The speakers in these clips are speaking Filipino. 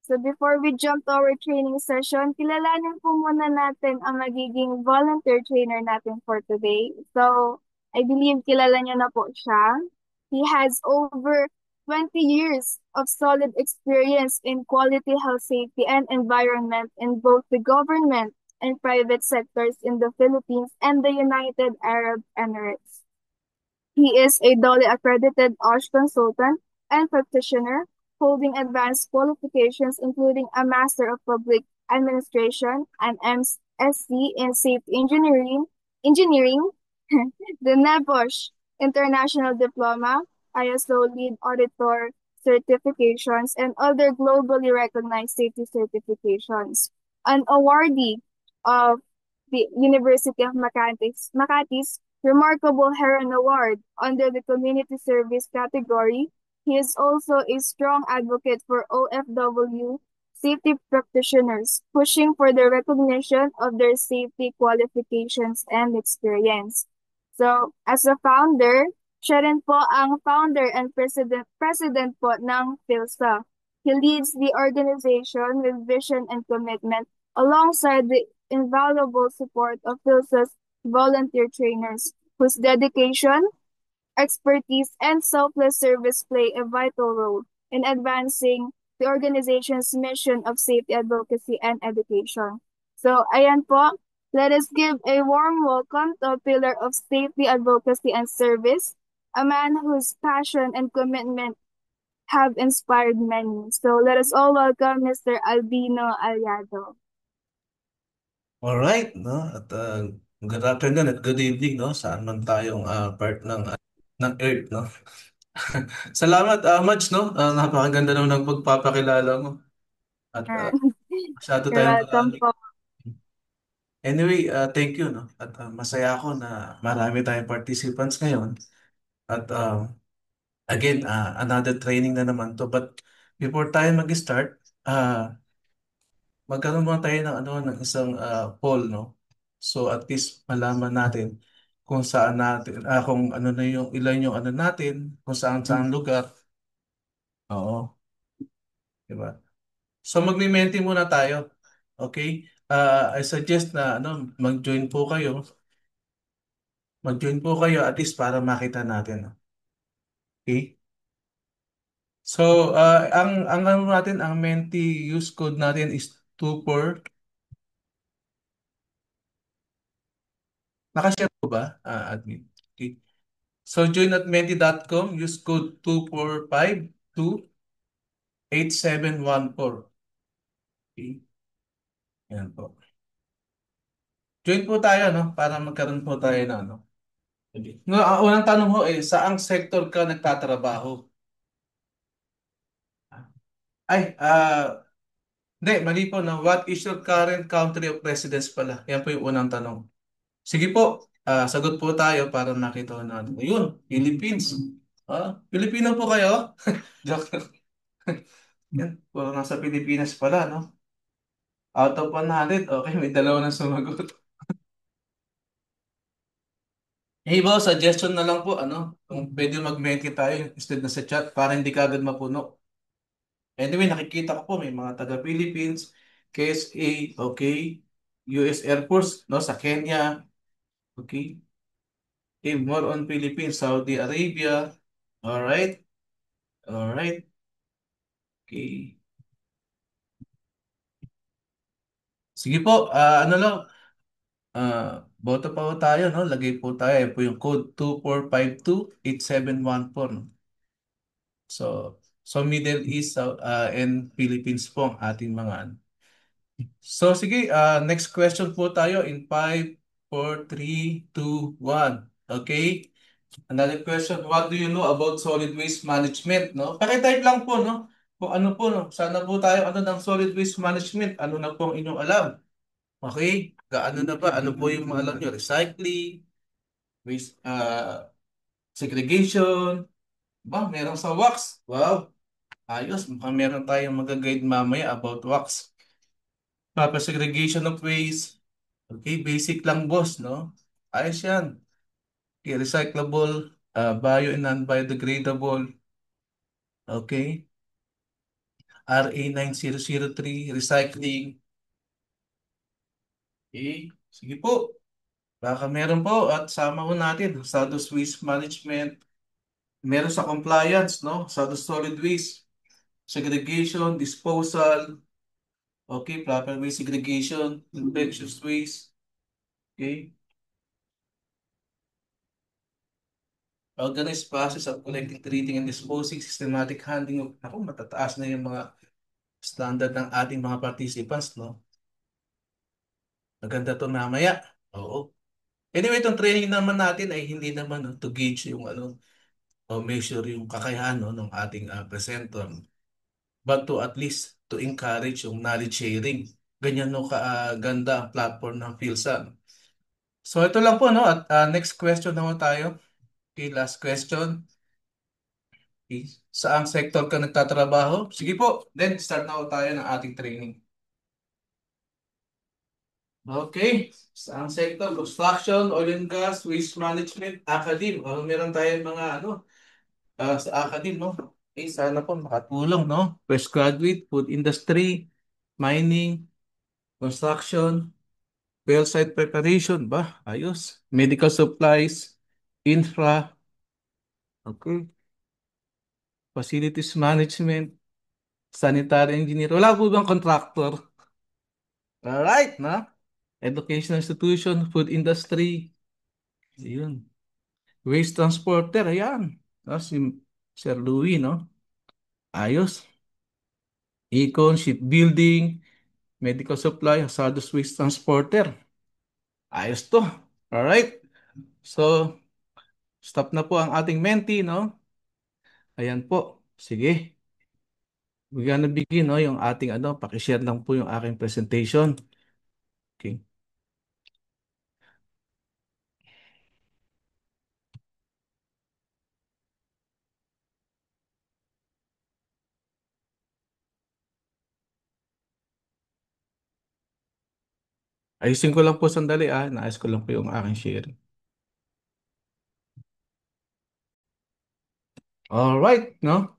So before we jump to our training session, kilalanin po muna natin ang magiging volunteer trainer natin for today. So I believe kilala niyo na po siya. He has over 20 years of solid experience in quality health safety and environment in both the government and private sectors in the Philippines and the United Arab Emirates. He is a duly accredited OSH consultant and practitioner, holding advanced qualifications including a Master of Public Administration, an MSc in Safety Engineering, the NEBOSH International Diploma, ISO Lead Auditor certifications, and other globally recognized safety certifications. An awardee of the University of Makati's Remarkable Heron Award under the Community Service category. He is also a strong advocate for OFW safety practitioners, pushing for the recognition of their safety qualifications and experience. So, as a founder, siya rin po ang founder and president po ng PhilSA. He leads the organization with vision and commitment alongside the invaluable support of PhilSA's volunteer trainers whose dedication, expertise, and selfless service play a vital role in advancing the organization's mission of safety advocacy and education. So, ayan po, let us give a warm welcome to a pillar of safety advocacy and service, a man whose passion and commitment have inspired many. So, let us all welcome Mr. Albino Aliado. Alright, no? At good afternoon at good evening, no? Saan man tayong part ng Earth, no? Salamat, Mads, no? Napakaganda naman ng pagpapakilala mo. At masyado You're tayong welcome marami. po. Anyway, thank you, no? At masaya ako na marami tayong participants ngayon. At again, another training na naman to. But before tayo mag-start, magkaroon muna tayo ng ng isang poll, no? So at least malaman natin kung saan natin kung ano na yung ilan yung ano natin, kung saan saan lugar. Oo, di ba? So magme-menti muna tayo. Okay? I suggest na mag-join po kayo. Mag-join po kayo at least para makita natin, no? Okay? So ang ano natin, ang menti use code natin is 24. Nakashare po ba, admin? Okay. So join at menti.com, use code 2452871 Okay? Yan po. Join po tayo, no? Para magkaroon po tayo na, ano. Okay. No, ang unang tanong ho saang sector ka nagtatrabaho? Ay, hindi, mali po na. What is your current country of residence pala? Yan po yung unang tanong. Sige po, sagot po tayo para makita natin. Ayun, Philippines. Pilipino po kayo? Joke lang. Yan, puro nasa Pilipinas pala, no? Out of 100, okay, may dalawa na sumagot. Hey, boss, suggestion na lang po, kung pwede mag-menti tayo instead na sa chat para hindi ka agad mapuno. Anyway, nakikita ko po may mga taga-Philippines, KSA, okay, US Air Force, no, sa Kenya, okay, okay, more on Philippines, Saudi Arabia, alright, alright, okay. Sige po, ano lang, boto pa po tayo, no? Lagay po tayo, yan po yung code 24528714, no? So Middle East and Philippines po ang ating mga ano. So sige, next question po tayo in 5, 4, 3, 2, 1. Okay? Another question, what do you know about solid waste management, no? Pakitype lang po, no? Kung ano po, no? Sana po tayo ng solid waste management, ano na po ang inyong alam? Okay? Gaano na ba? Ano po yung mga alam nyo? Recycling, waste, segregation, ba, meron sa wax. Wow, ayos. Mukhang meron tayong mag-guide mamaya about wax. Proper segregation of waste. Okay, basic lang boss, no? Ayos yan. Okay, recyclable, bio and non-biodegradable. Okay. RA 9003, recycling. Okay, sige po. Baka meron po at sama ko natin status waste management. Meron sa compliance, no? Status solid waste, segregation, disposal, okay, proper waste segregation, infectious waste, okay, organized process of collecting, treating, and disposing, systematic handling of, ako, matataas na yung mga standard ng ating mga participants, no? Maganda to mamaya. Oo. Anyway, itong training naman natin ay hindi naman no, to gauge yung ano, o measure yung kakayahan no, ng ating presenter, but to at least to encourage yung knowledge sharing. Ganyan no kaganda ang platform ng PhilSan. So ito lang po no at next question naman tayo. Okay, last question. Okay. Saang sector ka nagtatrabaho? Sige po, then start na po tayo ng ating training. Okay, saang sector? Construction, oil and gas, waste management, academe. Meron tayong mga ano sa academe, no? Okay, sana po makatulong, no? Fresh graduate, food industry, mining, construction, well site preparation ba? Ayos. Medical supplies, infra, okay. Facilities management, sanitary engineer. Wala po bang contractor? Alright, na? Educational institution, food industry, yun. Waste transporter, ayan. Si Sir Louis, no? Ayos. Econ, shipbuilding, medical supply, hazardous waste transporter. Ayos to. Alright. So, stop na po ang ating menti, no? Ayan po. Sige. We're gonna begin, no? Yung ating ano, pakishare lang po yung aking presentation. Okay. Ayusin ko lang po sandali, Naayos ko lang po yung aking share. Alright, no?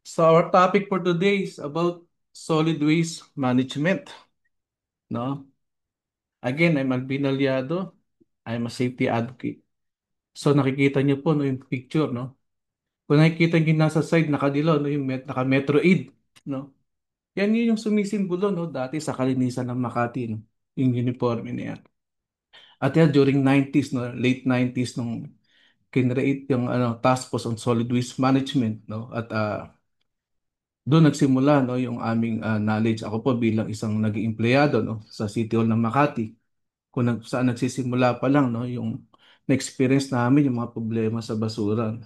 So, our topic for today is about solid waste management, no? Again, I'm Alvin Aliado. I'm a safety advocate. So, nakikita niyo po, no, yung picture, no? Kung nakikita niyo nasa side, nakadilaw, no, yung naka-Metro Aid, no? Yan yun yung sumisimbolo, no, dati sa kalinisan ng Makati, no? Yung uniforme na yan. At yan, during 90s, no, late 90s, nung kinreate yung ano, Task Force on Solid Waste Management, no? At doon nagsimula, no, yung aming knowledge. Ako po bilang isang naging empleyado, no, sa City Hall ng Makati. Kung saan nagsisimula pa lang, no, yung na-experience namin yung mga problema sa basura.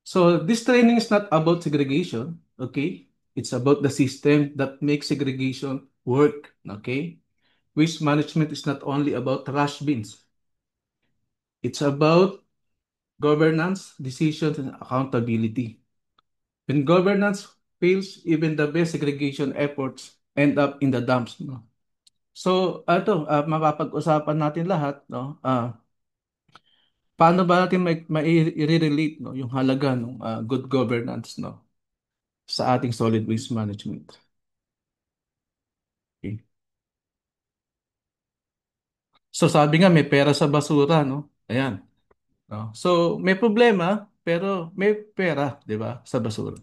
So this training is not about segregation, okay? It's about the system that makes segregation work, okay? Waste management is not only about trash bins. It's about governance, decisions, and accountability. When governance fails, even the best segregation efforts end up in the dumps, no? So, mapapag-usapan natin lahat, no? Paano ba natin i-relate, no, yung halaga ng good governance, no, sa ating solid waste management? Okay. So sabi nga may pera sa basura, no? Ayan, no? So may problema pero may pera, 'di ba, sa basura.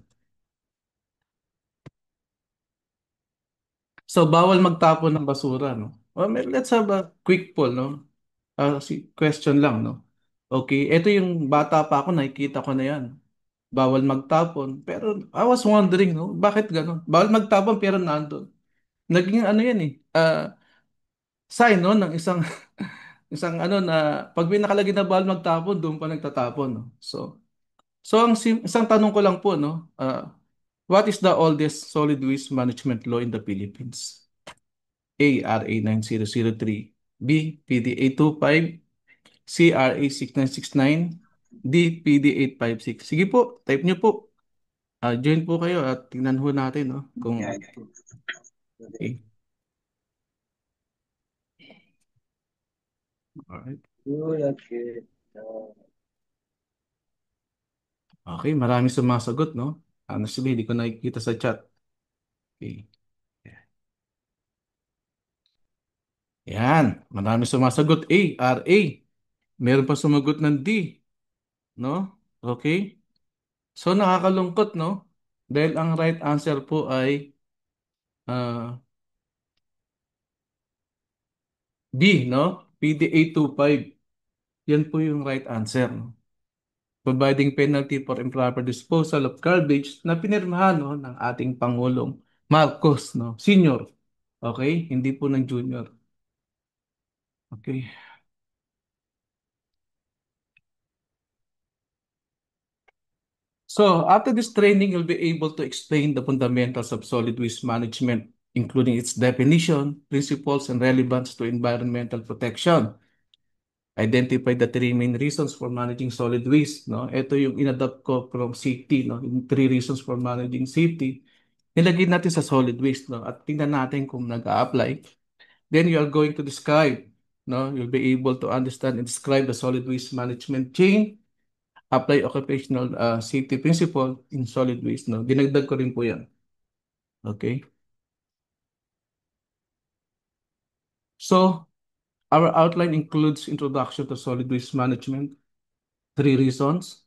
So bawal magtapon ng basura, no? Let's have a quick poll, no? Question lang, no? Okay, ito yung bata pa ako, nakikita ko na yan. Bawal magtapon. Pero I was wondering, no? Bakit gano'n? Bawal magtapon pero nandun. Naging ano yan eh. Sign, no? Ng isang, isang ano na pag may nakalagay na bawal magtapon, doon pa nagtatapon, no? So isang tanong ko lang po, no? What is the oldest solid waste management law in the Philippines? A, RA 9003, B, PDA 25, C, RA 6969, D, PD 856. Sige po, type nyo po. Join po kayo at tingnan ho natin, no? Kung okay. Alright. Okay, maraming sumasagot, no? Honestly, hindi ko nakikita sa chat. Okay. Yan. Marami sumasagot A, RA. Meron pa sumagot ng D. No? Okay? So, nakakalungkot, no? Dahil ang right answer po ay ah, B, no? PDA 25. Yan po yung right answer, no? Providing penalty for improper disposal of garbage na pinirmahan, no, ng ating Pangulong Marcos, no? Senior. Okay? Hindi po ng junior. Okay. So, after this training, you'll be able to explain the fundamentals of solid waste management, including its definition, principles, and relevance to environmental protection. Identify the three main reasons for managing solid waste. No? Ito yung inadapt ko from safety. No? Yung three reasons for managing safety. Nilagay natin sa solid waste. No? At tingnan natin kung nag-a-apply. Then you are going to describe. No? You'll be able to understand and describe the solid waste management chain. Apply occupational safety principle in solid waste. No? Dinagdag ko rin po yan. Okay? So, our outline includes introduction to solid waste management, three reasons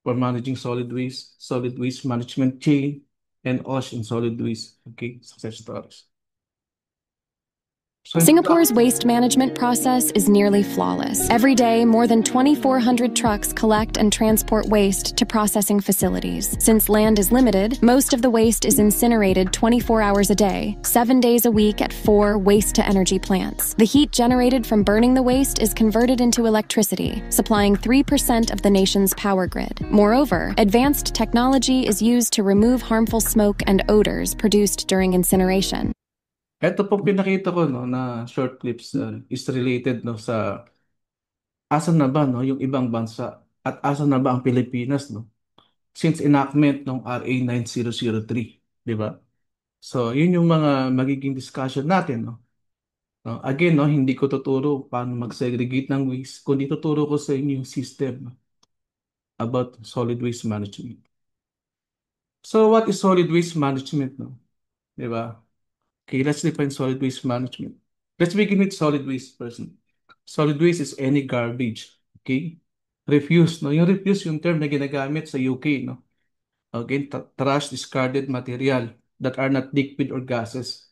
for managing solid waste management chain, and OSH in solid waste. Okay, success stories. Singapore's waste management process is nearly flawless. Every day, more than 2,400 trucks collect and transport waste to processing facilities. Since land is limited, most of the waste is incinerated 24 hours a day, 7 days a week at 4 waste-to-energy plants. The heat generated from burning the waste is converted into electricity, supplying 3% of the nation's power grid. Moreover, advanced technology is used to remove harmful smoke and odors produced during incineration. Ito po pinakita ko, no, na short clips is related, no, sa asan na ba, no, yung ibang bansa at asan na ba ang Pilipinas, no, since enactment ng RA 9003, di ba? So, yun yung mga magiging discussion natin, no. No, again, no, hindi ko tuturo paano mag-segregate ng waste, kundi tuturo ko sa inyo yung system, no, about solid waste management. So, what is solid waste management, no? Di ba? Okay, let's define solid waste management. Let's begin with solid waste first. Solid waste is any garbage. Okay? Refuse, no? Yung refuse, yung term na ginagamit sa UK, no? Okay, trash, discarded material that are not liquid or gases.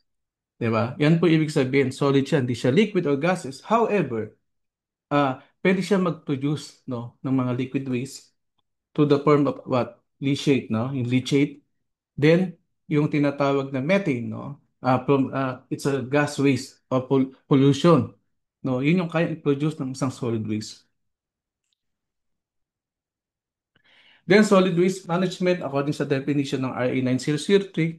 Diba? Yan po ibig sabihin, solid siya, hindi siya liquid or gases. However, pwede siya mag-produce, no, ng mga liquid waste to the form of what? Leachate, no? Yung leachate. Then, yung tinatawag na methane, no? It's a gas waste or pollution. No, yun yung kaya i-produce ng isang solid waste. Then solid waste management, according sa definition ng RA 9003,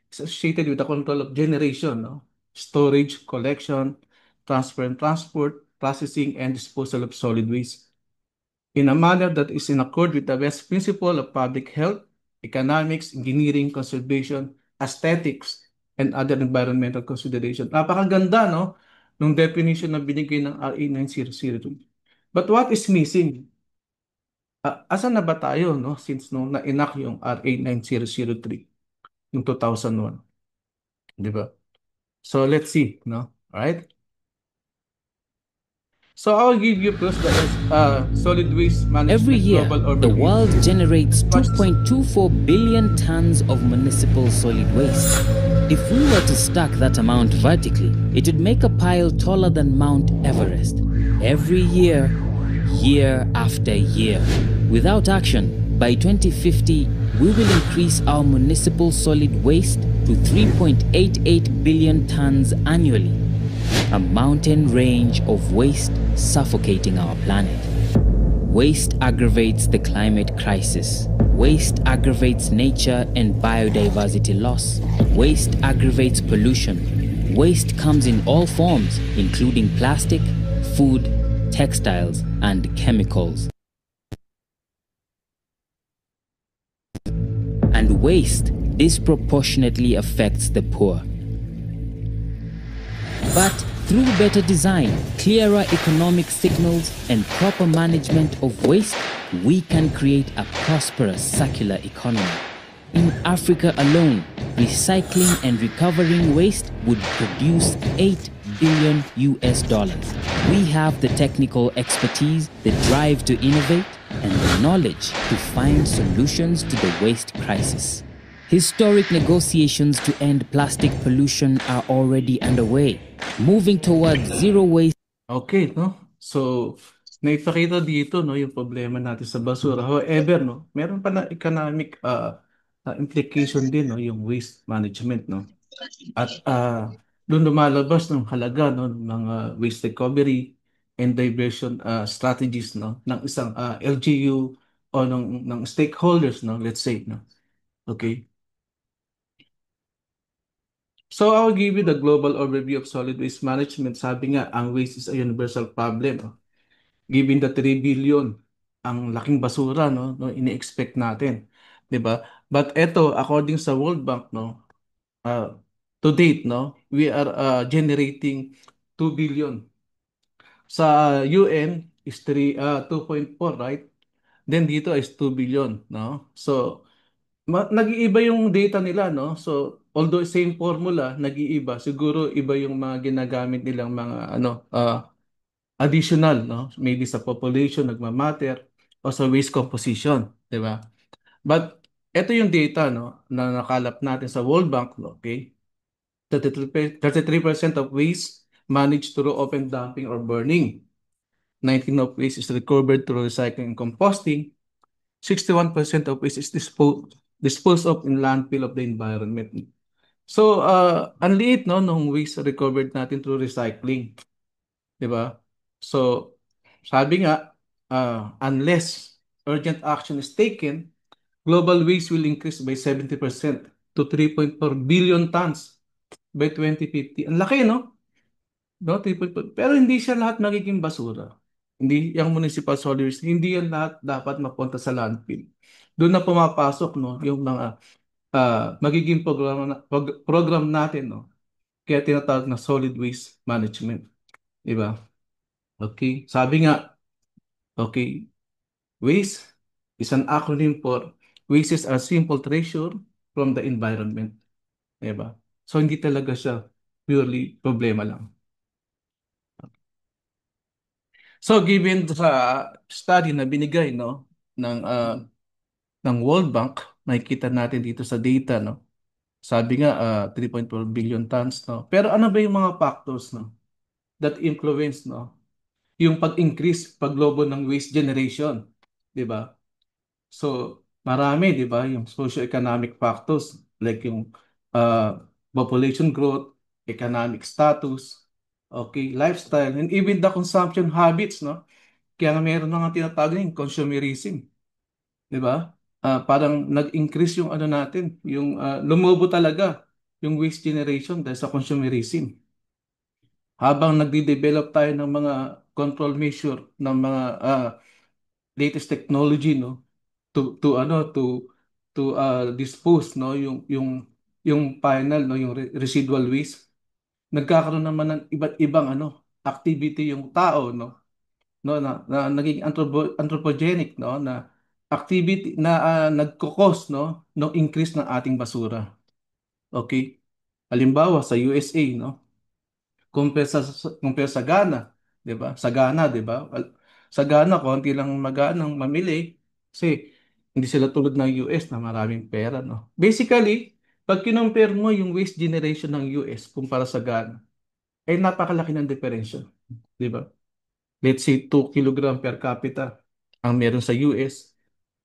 is associated with the control of generation, no? Storage, collection, transfer and transport, processing, and disposal of solid waste in a manner that is in accord with the best principle of public health, economics, engineering, conservation, aesthetics, and other environmental consideration. Napakaganda, no? Nung definition na binigay ng RA 9002. But what is missing? Asan na ba tayo, no? Since nung na-enact yung RA 9003, yung 2001. Di ba? So, let's see, no? Alright? So I will give you first the solid waste management. Every year, global overview. the world generates 2.24 billion tons of municipal solid waste. If we were to stack that amount vertically, it would make a pile taller than Mount Everest. Every year, year after year. Without action, by 2050, we will increase our municipal solid waste to 3.88 billion tons annually. A mountain range of waste suffocating our planet. Waste aggravates the climate crisis. Waste aggravates nature and biodiversity loss. Waste aggravates pollution. Waste comes in all forms, including plastic, food, textiles, and chemicals. And waste disproportionately affects the poor. But through better design, clearer economic signals, and proper management of waste, we can create a prosperous circular economy. In Africa alone, recycling and recovering waste would produce 8 billion US dollars. We have the technical expertise, the drive to innovate, and the knowledge to find solutions to the waste crisis. Historic negotiations to end plastic pollution are already underway, moving towards zero waste. Okay, no? So, naipakita dito, no, yung problema natin sa basura. However, no, meron pa na economic implication din, no, yung waste management, no? At doon lumalabas ng halaga, no, ng mga waste recovery and diversion strategies, no, ng isang LGU o ng stakeholders, no, let's say, no. Okay. So I'll give you the global overview of solid waste management. Sabi nga, ang waste is a universal problem, no? Given the 3 billion ang laking basura, no ini-expect natin, 'di ba? But eto, according sa World Bank, no, uh, to date, no, we are generating 2 billion. Sa UN is 2.4, right? Then dito is 2 billion, no? So nag-iiba yung data nila, no? So although same formula, nag-iiba, siguro iba yung mga ginagamit nilang mga additional, no? Maybe sa population nagmamatter o sa waste composition, 'di ba? But ito yung data, no, na nakalap natin sa World Bank, no, okay? 33% of waste managed through open dumping or burning. 19 of waste is recovered through recycling and composting. 61% of waste is disposed of in landfill of the environment. So, ang liit, no, nung waste recovered natin through recycling. 'Di ba? So, sabi nga, unless urgent action is taken, global waste will increase by 70% to 3.4 billion tons by 2050. Ang laki, no? No, 3.4. Pero hindi siya lahat magiging basura. Hindi, yung municipal solid waste, hindi yan lahat dapat mapunta sa landfill. Doon na pumapasok, no, yung mga magiging program natin, no? Kaya tinatawag na solid waste management. 'Di ba? Okay. Sabi nga, okay, waste is an acronym for wastes are simple treasure from the environment. Diba? So, hindi talaga siya purely problema lang. So, given sa study na binigay, no, ng World Bank, nakikita natin dito sa data, no, sabi nga 3.4 billion tons, no. Pero ano ba yung mga factors, no, that influence, no, yung pag-increase, paglobo ng waste generation, 'di ba? So, marami, 'di ba, yung socio-economic factors like yung uh, population growth, economic status, okay, lifestyle, and even the consumption habits, no? Kaya nga meron na nga tinatawag yung consumerism, 'di ba? Parang nag-increase yung ano natin, yung lumobo talaga yung waste generation dahil sa consumerism. Habang nagde-develop tayo ng mga control measure ng mga latest technology, no, to dispose, no, yung final, no, yung residual waste, nagkakaroon naman ng iba't ibang ano activity yung tao, no, na naging anthropogenic, no, na activity na nagko-cause, no, ng increase ng ating basura. Okay, halimbawa sa USA, no, compare sa Ghana, 'di ba? Sa Ghana, 'di ba? Sa Ghana, konti lang maganang mamili kasi hindi sila tulad ng US na maraming pera, no? Basically, pag kinompare mo yung waste generation ng US kumpara sa Ghana, ay napakalaki ng diferensya, 'di ba? Let's say 2 kilogram per capita ang meron sa US,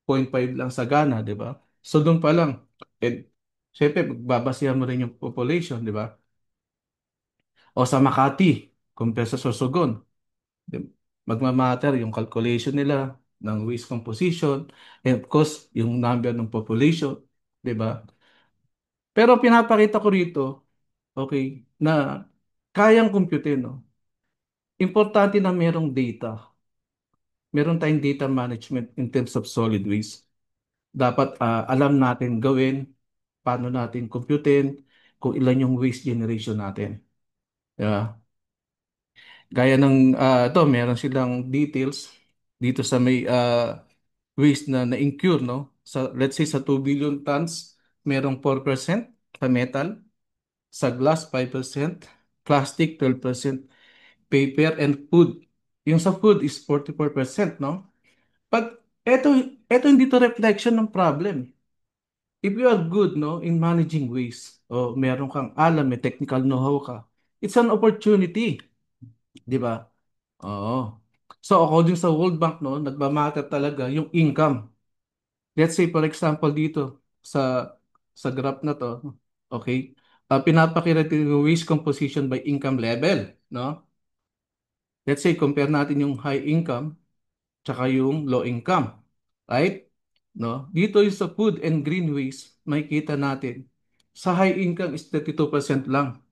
0.5 lang sa Ghana, 'di ba? So doon pa lang, eh, syempre, babasihan mo rin yung population, 'di ba? O sa Makati, compare sa Sorsogon, di- magmamatter yung calculation nila ng waste composition and of course yung number ng population, 'di ba? Pero pinapakita ko rito, okay, na kayang kumputin, no? Importante na merong data. Meron tayong data management in terms of solid waste. Dapat alam natin gawin, paano natin computin, kung ilan yung waste generation natin. Di ba? Gaya ng meron silang details dito sa may waste na na-incur, no? let's say sa 2 billion tons, merong 4% sa metal, sa glass 5%, plastic 12%, paper and food. Yung sa food is 44%, no? But eto hindi to reflection ng problem. If you are good, no, in managing waste, o meron kang alam, may technical know-how ka, it's an opportunity, di ba? Oo. So according sa World Bank, no, nagmamatter talaga yung income. Let's say for example dito sa graph na to, okay? Pinapakita yung waste composition by income level, no? Let's say compare natin yung high income tsaka yung low income, right? No? Dito yung sa food and green waste, makikita natin sa high income is 32% lang.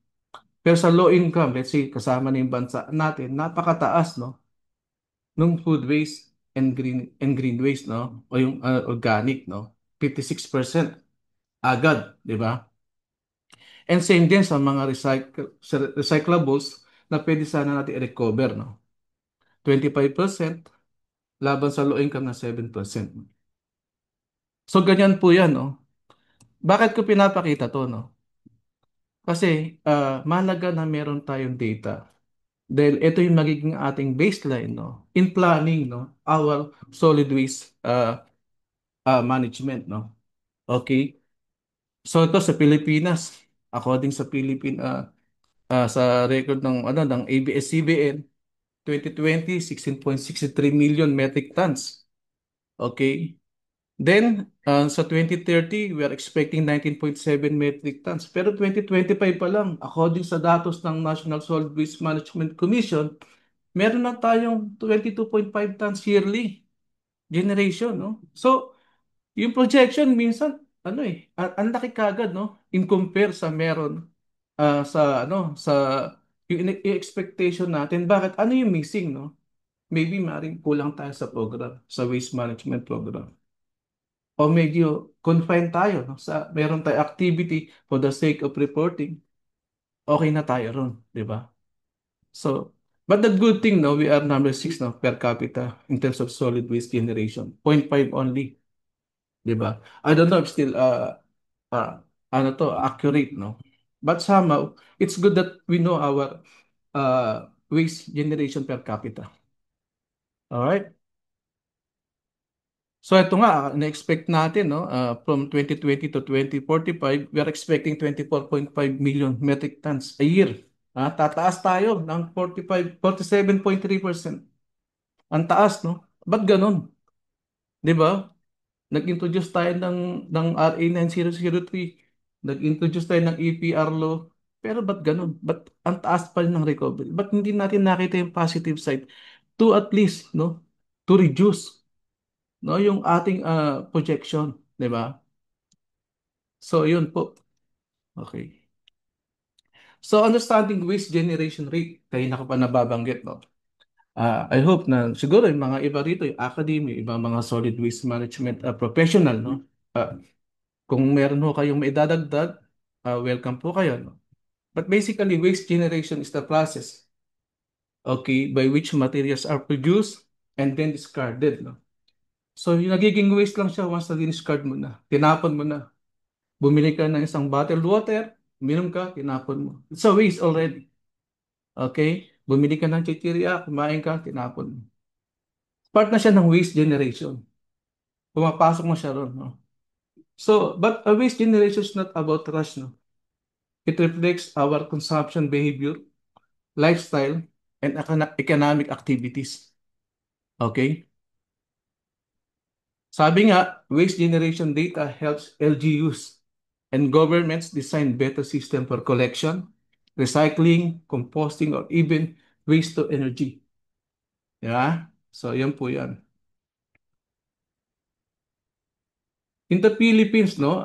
Pero sa low income, let's say kasama na yung bansa natin, napakataas, no? Nung food waste and green waste, no? O yung organic, no? 56% agad, di ba? And same din sa mga recyclables na pwede sana natin i-recover, no? 25% laban sa low income na 7%. So ganyan po yan, no? Bakit ko pinapakita to, no? Kasi mahalaga na meron tayong data. Dahil ito yung magiging ating baseline, no? In planning, no? Our solid waste management, no? Okay? So ito sa Pilipinas, according sa sa record ng ng ABS-CBN, 2020, 16.63 million metric tons. Okay? Then, sa 2030, we are expecting 19.7 metric tons. Pero 2025 pa lang, according sa datos ng National Solid Waste Management Commission, meron na tayong 22.5 tons yearly generation, no? So, yung projection minsan, ang laki kagad, no? In compare sa meron sa yung expectation natin. Bakit? Ano yung missing, no? Maybe maring kulang tayo sa program, sa waste management program. O medyo confined tayo, no? Meron tayo activity for the sake of reporting, okay na tayo ron, di ba? So, but the good thing, no, we are number 6, no, per capita in terms of solid waste generation. 0.5 only, di ba? I don't know if still, uh, accurate, no? But somehow, it's good that we know our waste generation per capita. Alright? So ito nga, na-expect natin, no, from 2020 to 2045, we are expecting 24.5 million metric tons a year. Tataas tayo ng 47.3%. Ang taas, no? Ba't ganun? Di ba? Nag-introduce tayo ng RA 9003. Nag-introduce tayo ng EPR law. Pero ba't ganun? Ba't ang taas pa rin ng recovery? Ba't hindi natin nakita yung positive side to at least, no, to reduce, no, yung ating projection, di ba? So, yun po. Okay. So, understanding waste generation rate, kayo na ko pa nababanggit, no? I hope na siguro yung mga iba rito, yung academy, ibang mga solid waste management professional, no? Kung meron ho kayong maidadagdag, welcome po kayo, no? But basically, waste generation is the process, okay, by which materials are produced and then discarded, no? So, yung nagiging waste lang siya once na discard mo na, tinapon mo na. Bumili ka ng isang bottled water, uminom ka, tinapon mo. It's a waste already. Okay? Bumili ka ng chichirya, kumain ka, tinapon mo. Part na siya ng waste generation. Pumapasok na siya ron. No? So, but a waste generation is not about trash. No? It reflects our consumption behavior, lifestyle, and economic activities. Okay? Sabi nga, waste generation data helps LGUs and governments design better system for collection, recycling, composting, or even waste to energy. Yeah? So, yan po yan. In the Philippines, no,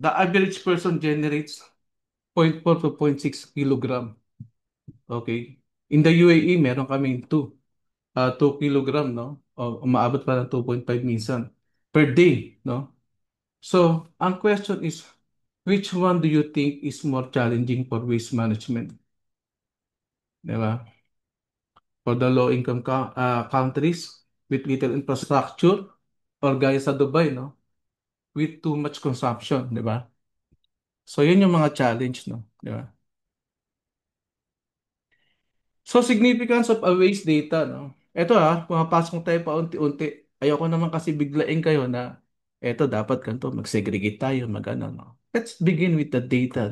the average person generates 0.4 to 0.6 kilogram. Okay? In the UAE, meron kami 2 kilogram, no? O umaabot pa ng 2.5 minsan per day, no? So, ang question is, which one do you think is more challenging for waste management? Di ba? For the low-income countries with little infrastructure, or gaya sa Dubai, no? With too much consumption, di ba? So, yun yung mga challenge, no? Di ba? So, significance of a waste data, no? Ito pumapasok tayo paunti-unti. Ayoko naman kasi biglain kayo na eto dapat ganito, mag-segregate tayo, mag-ano, no? Let's begin with the data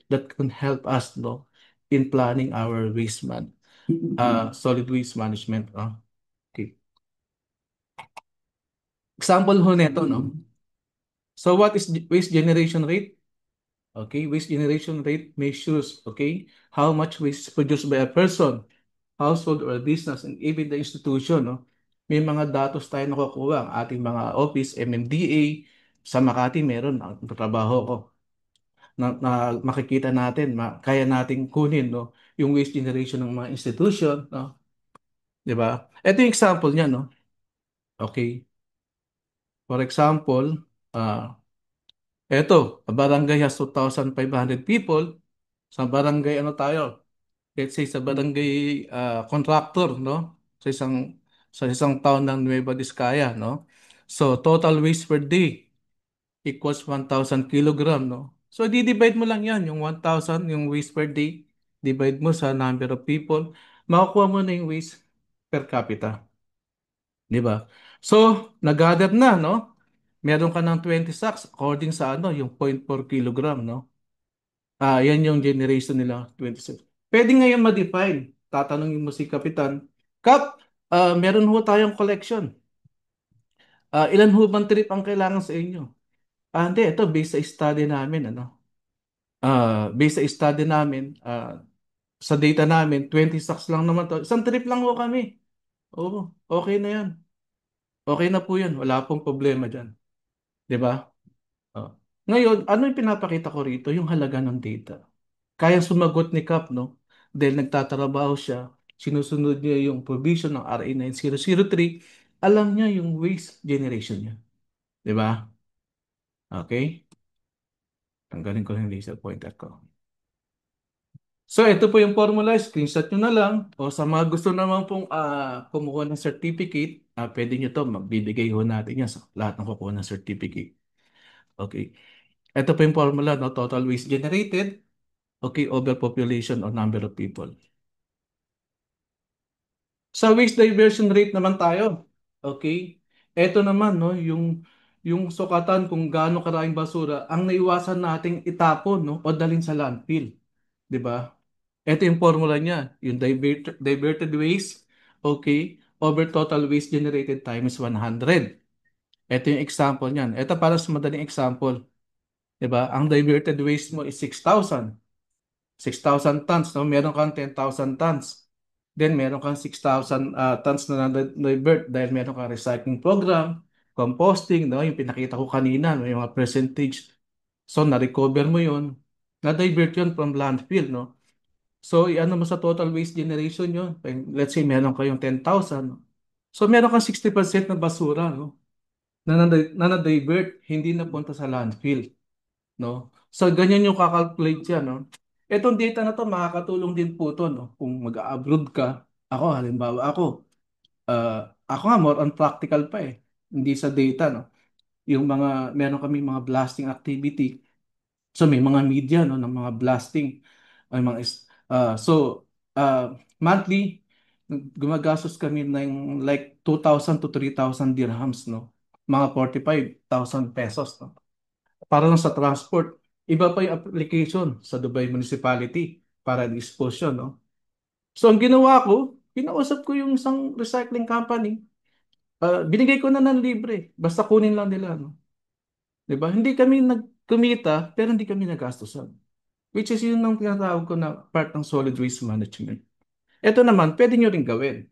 that can help us, no, in planning our solid waste management. Okay. Example ho nito, no? So, what is waste generation rate? Okay, waste generation rate measures, okay, how much waste is produced by a person, household or business, and even the institution, no? May mga datos tayo nakukuha, ang ating mga office, MMDA, sa Makati meron, ang trabaho ko, na makikita natin, kaya nating kunin, no? Yung waste generation ng mga institution, no? Di ba? Ito yung example niya, no? Okay. For example, a barangay has 2,500 people. Sa barangay, ano tayo? Let's say sa barangay contractor, no? Sa isang town ng Nueva Vizcaya, no? So, total waste per day equals 1,000 kilogram, no? So, di-divide mo lang yan, yung 1,000, yung waste per day, divide mo sa number of people, makukuha mo na yung waste per capita. Di ba? So, nag-gather na, no? Meron ka ng 20 sacks according sa yung 0.4 kilogram, no? Yan yung generation nila, 26. Pwede ngayon ma-define. Tatanungin mo si Kapitan, Kap, meron ho tayong collection. Ilan ho bang trip ang kailangan sa inyo? Hindi, ito based sa study namin, ano? Based sa study namin, sa data namin, 20 stocks lang naman to. Isang trip lang ho kami. Oo, okay na yan. Okay na po yan. Wala pong problema dyan. Di ba? Oh. Ngayon, ano yung pinapakita ko rito? Yung halaga ng data. Kaya sumagot ni Cap, no? Dahil nagtatrabaho siya, sinusunod niya yung provision ng RA 9003, alam niya yung waste generation niya. Di ba? Okay? Tanggalin ko yung laser pointer ko. So, ito po yung formula. Screenshot nyo na lang. O sa mga gusto naman pong kumuha ng certificate, pwede nyo to. Magbibigay ho natin yan sa lahat ng kukuha ng certificate. Okay. Ito po yung formula, no? Total waste generated. Okay, overpopulation or number of people. Sa waste diversion rate naman tayo. Okay? Ito naman, no, yung sukatan kung gaano karaming basura ang naiwasan nating itapon, no, o dalhin sa landfill. 'Di ba? Ito yung formula niya, yung diverted waste, okay, over total waste generated times 100. Ito yung example niyan. Ito para sa madaling example. 'Di ba? Ang diverted waste mo is 6,000 tons, no? Meron kang 10,000 tons. Then, meron kang 6,000 tons na na-divert dahil meron kang recycling program, composting, no? Yung pinakita ko kanina, no? Yung mga percentage. So, na-recover mo yun. Na-divert yun from landfill, no? So, i-ano mo sa total waste generation yun. Let's say, meron kayong 10,000. No? So, meron kang 60% na basura, no? Na na-divert, hindi napunta sa landfill, no? So, ganyan yung kakalculate siya, no? Itong data na to, makakatulong din po to, no? Kung mag-abroad ka, halimbawa ako nga, more on practical pa eh. Hindi sa data, no? Meron kami mga blasting activity. So, may mga media, no, ng mga blasting. Ay, monthly, gumagastos kami ng like 2,000 to 3,000 dirhams, no? Mga 45,000 pesos, no? Para lang sa transport. Iba pa yung application sa Dubai Municipality para dispose yun, no? So, ang ginawa ko, kinausap ko yung isang recycling company. Binigay ko na ng libre. Basta kunin lang nila, no? Diba? Hindi kami nagkumita, pero hindi kami nagastusan. Which is yun ang tinatawag ko na part ng solid waste management. Ito naman, pwede nyo rin gawin.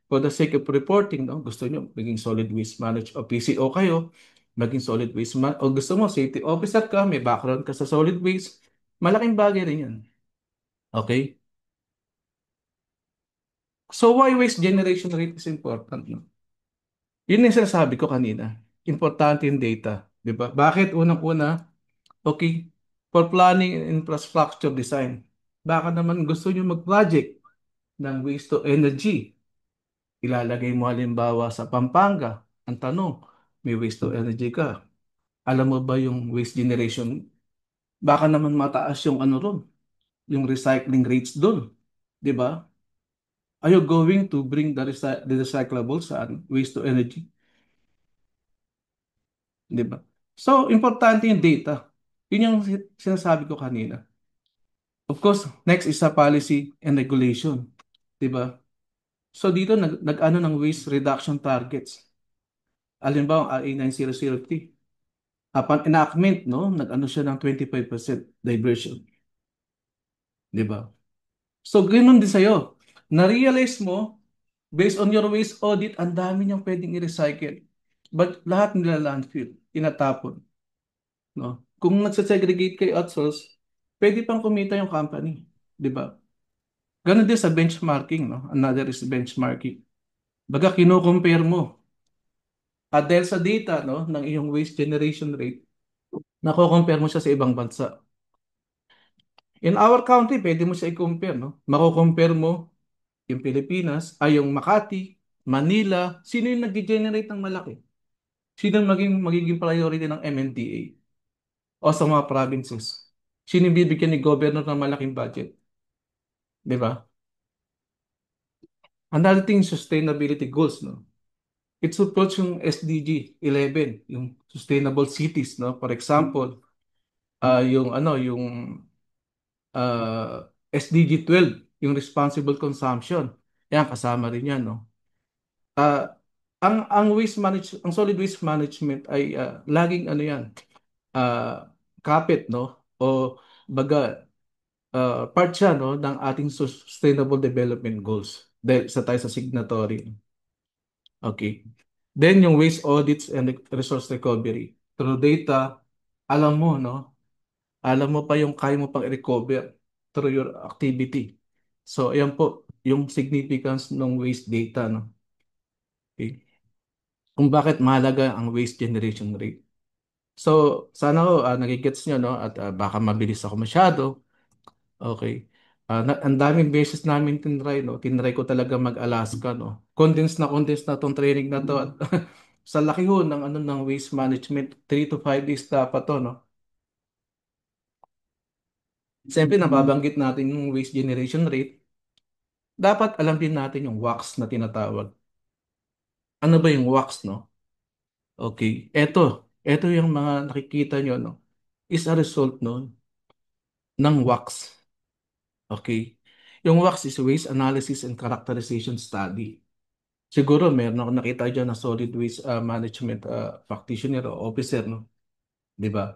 For the sake of reporting, no? Gusto nyo maging solid waste manager o PCO kayo, maging solid waste o gusto mo safety officer ka, may background ka sa solid waste, malaking bagay rin yan. Okay? So why waste generation rate is important, no? Yun yung sinasabi ko kanina. Importante yung data. Di ba? Bakit? Unang-una, okay, for planning and infrastructure design. Baka naman gusto nyo mag-project ng waste to energy. ilalagay mo halimbawa sa Pampanga, ang tanong, may waste to energy ka. Alam mo ba yung waste generation? Baka naman mataas yung ano ron, yung recycling rates doon. Di ba? Are you going to bring the recyclable sa waste to energy? Di ba? So, importante yung data. Yun yung sinasabi ko kanina. Of course, next is sa policy and regulation. Di ba? So, dito nag-ano ng waste reduction targets. Alimbawa, ang RA 9003. Upon enactment, no, nag-ano siya ng 25% diversion. Di ba? So, ganoon din sa'yo. Na-realize mo, based on your waste audit, ang dami niyang pwedeng i-recycle. But lahat nila landfill, tinatapon. No? Kung nagsasegregate kayo outsource, pwede pang kumita yung company. Di ba? Ganon din sa benchmarking. No? Another is benchmarking. Baga, kino-compare mo. At dahil sa data no, ng iyong waste generation rate, nako-compare mo siya sa ibang bansa. In our country, pwede mo siya i-compare. No? Mako-compare mo yung Pilipinas, ay yung Makati, Manila, sino yung nag-generate ng malaki? Sino yung magiging priority ng MMDA? O sa mga provinces? Sino yung bibigyan ni governor ng malaking budget? Di ba? Another thing, sustainability goals, no? It supports yung SDG 11, yung sustainable cities, no? For example, yung ano, yung SDG 12, yung responsible consumption. Yan, kasama rin yan, no? Ah, ang solid waste management ay laging ano yan, ah, kapit, no? O baga, part siya, no, ng ating sustainable development goals. Dahil isa tayo sa signatory. Okay. Then yung waste audits and resource recovery. Through data, alam mo, no? Alam mo pa yung kaya mo pang i-recover through your activity. So, ayan po, yung significance ng waste data, no? Okay. Kung bakit mahalaga ang waste generation rate. So, sana ho, nagigets nyo, no? At baka mabilis ako masyado. Okay. Ang daming beses namin tinry, no? Tinry ko talaga mag-Alaska, no? Condense na tong training na to. At sa laki ho ng, ano, ng waste management, 3 to 5 days dapat to, no? Siyempre, nababanggit natin yung waste generation rate. Dapat alam din natin yung WACS na tinatawag. Ano ba yung WACS, no? Okay. Ito yung mga nakikita nyo, no? Is a result, no? Ng WACS. Okay. Yung WACS is Waste Analysis and Characterization Study. Siguro meron ako nakita dyan na solid waste management practitioner o officer, no? Di ba?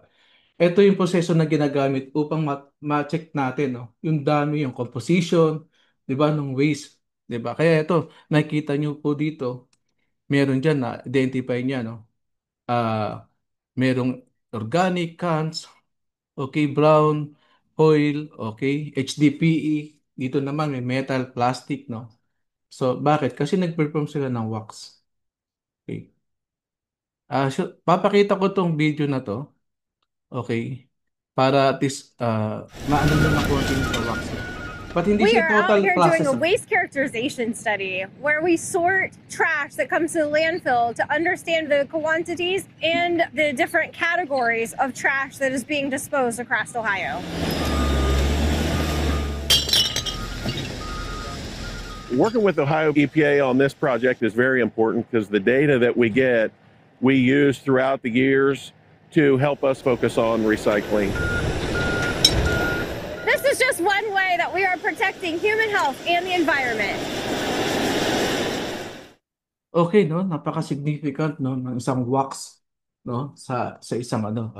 Ito yung proseso na ginagamit upang ma-check natin, no? Yung dami, yung composition, di ba, ng waste. Di ba? Kaya ito, nakikita nyo po dito, meron dyan na identify niya, no? Ah, merong organic cans, okay, brown, oil, okay, HDPE, dito naman may metal, plastic, no? So, bakit? Kasi nag-perform sila ng wax. Okay. Papakita ko tong video na to, okay, para at least maano nyo na konti sa wax. But hindi We siya are out total here process. doing a waste characterization study where we sort trash that comes to the landfill to understand the quantities and the different categories of trash that is being disposed across Ohio. Working with Ohio EPA on this project is very important because the data that we get, we use throughout the years to help us focus on recycling. This is just one way that we are protecting human health and the environment. Okay, no? Napaka-significant, no, ng isang wax, no, sa isang ano,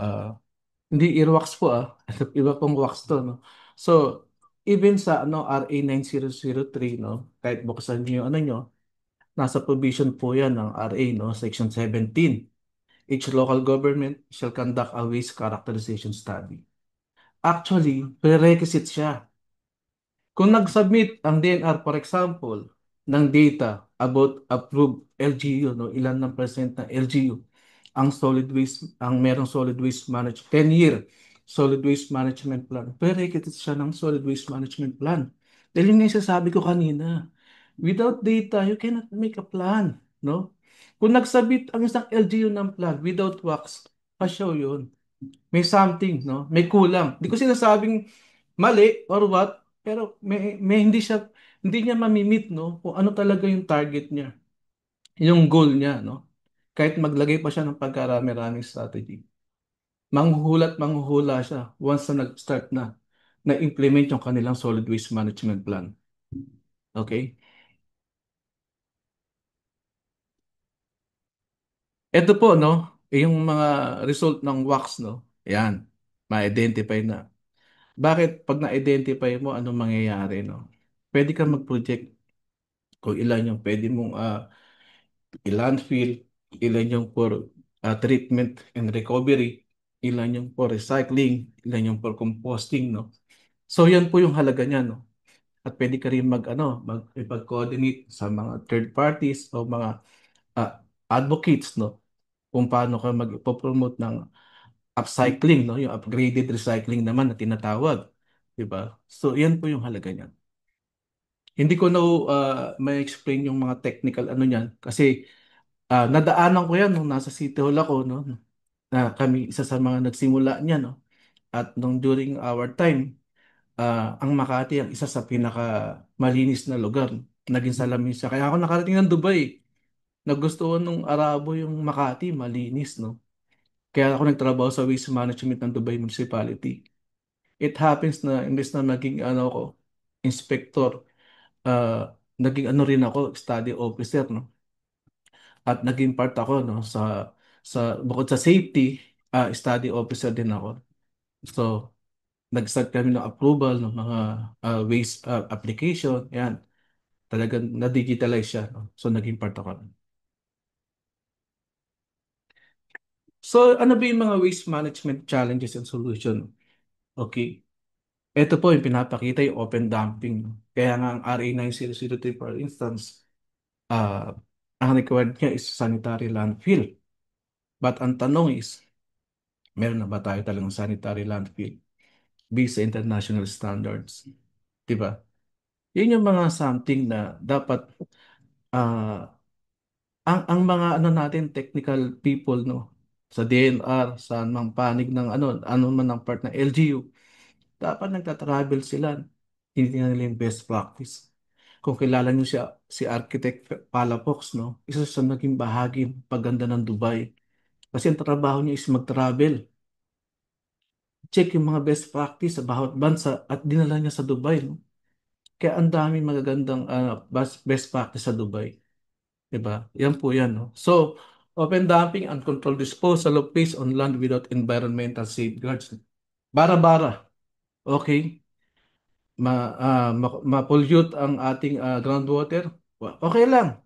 hindi earwax po, iba pong wax to, no. So, even sa ano RA 9003, no, kahit buksan niyo yung ano nyo, nasa provision po yan ng RA, no, section 17. Each local government shall conduct a waste characterization study. Actually, prerequisite siya. Kung nag-submit ang DNR, for example, ng data about approved LGU, no, ilan ng percent ng LGU, ang solid waste, ang merong solid waste management, 10-year solid waste management plan. Prerequisite siya ng solid waste management plan. Dahil yun yung sasabi ko kanina, Without data, you cannot make a plan, no? Kung nagsabit ang isang LGU ng plan without wax, pasyaw yun. May something, no? May kulang. Hindi ko sinasabing mali or what, pero may hindi niya mamimit, no? Kung ano talaga yung target niya, yung goal niya, no? Kahit maglagay pa siya ng pagkarami-raming strategy. Manghuhula siya once na nag-start na implement yung kanilang solid waste management plan. Okay? Ito po, no? Yung mga result ng wax, no? Yan. Ma-identify na. Bakit pag na-identify mo, anong mangyayari, no? Pwede kang mag-project kung ilan yung pwede mong i-landfill, ilan yung for treatment and recovery, ilan yung for recycling, ilan yung for composting, no? So, yan po yung halaga niya, no? At pwede ka rin mag-coordinate sa mga third parties o mga ah, advocates, no? Kung paano ka mag-promote ng upcycling, no? Yung upgraded recycling naman na tinatawag, 'di ba? So, 'yan po yung halaga niyan. Hindi ko na may explain yung mga technical ano niyan kasi nadaanan ko 'yan nung nasa City Hall ako, no? Na kami isa sa mga nagsimula niya, no? At nung during our time, ang Makati ang isa sa pinaka malinis na lugar. Naging salamin siya. Kaya ako nakarating ng Dubai. Nagustuhan nung Arabo yung Makati, malinis, no? Kaya ako nagtrabaho sa waste management ng Dubai Municipality. It happens na imbes na naging ano ko, inspector, naging ano rin ako, study officer, no? At naging part ako, no, sa bukod sa safety, study officer din ako. So, nag-start kami ng approval ng mga waste application, yan. Talagang na-digitalize siya, no? So, naging part ako. So, ano ba yung mga waste management challenges and solution? Okay. Ito po yung pinapakita yung open dumping, no? Kaya nga ang RA 9003 for instance, ah ang required niya is sanitary landfill. But ang tanong is, meron na ba tayo talagang sanitary landfill based sa international standards? Diba? Yun yung mga something na dapat ah ang mga ano natin, technical people, no? Sa DNR, sa mga panig ng ano man ng part ng LGU, dapat nagtatravel sila. Tinitingnan nila yung best practice. Kung kilala niyo si Architect Palafox, no? Isa sa naging bahagi ng paganda ng Dubai. Kasi ang trabaho niya is mag-travel. Check yung mga best practice sa bawat bansa at dinala niya sa Dubai, no? Kaya ang daming magagandang best practice sa Dubai. Diba? Yan po yan, no? So, open dumping, uncontrolled disposal of waste on land without environmental safeguards. Bara-bara. Okay? Ma-pollute ang ating groundwater. Okay lang.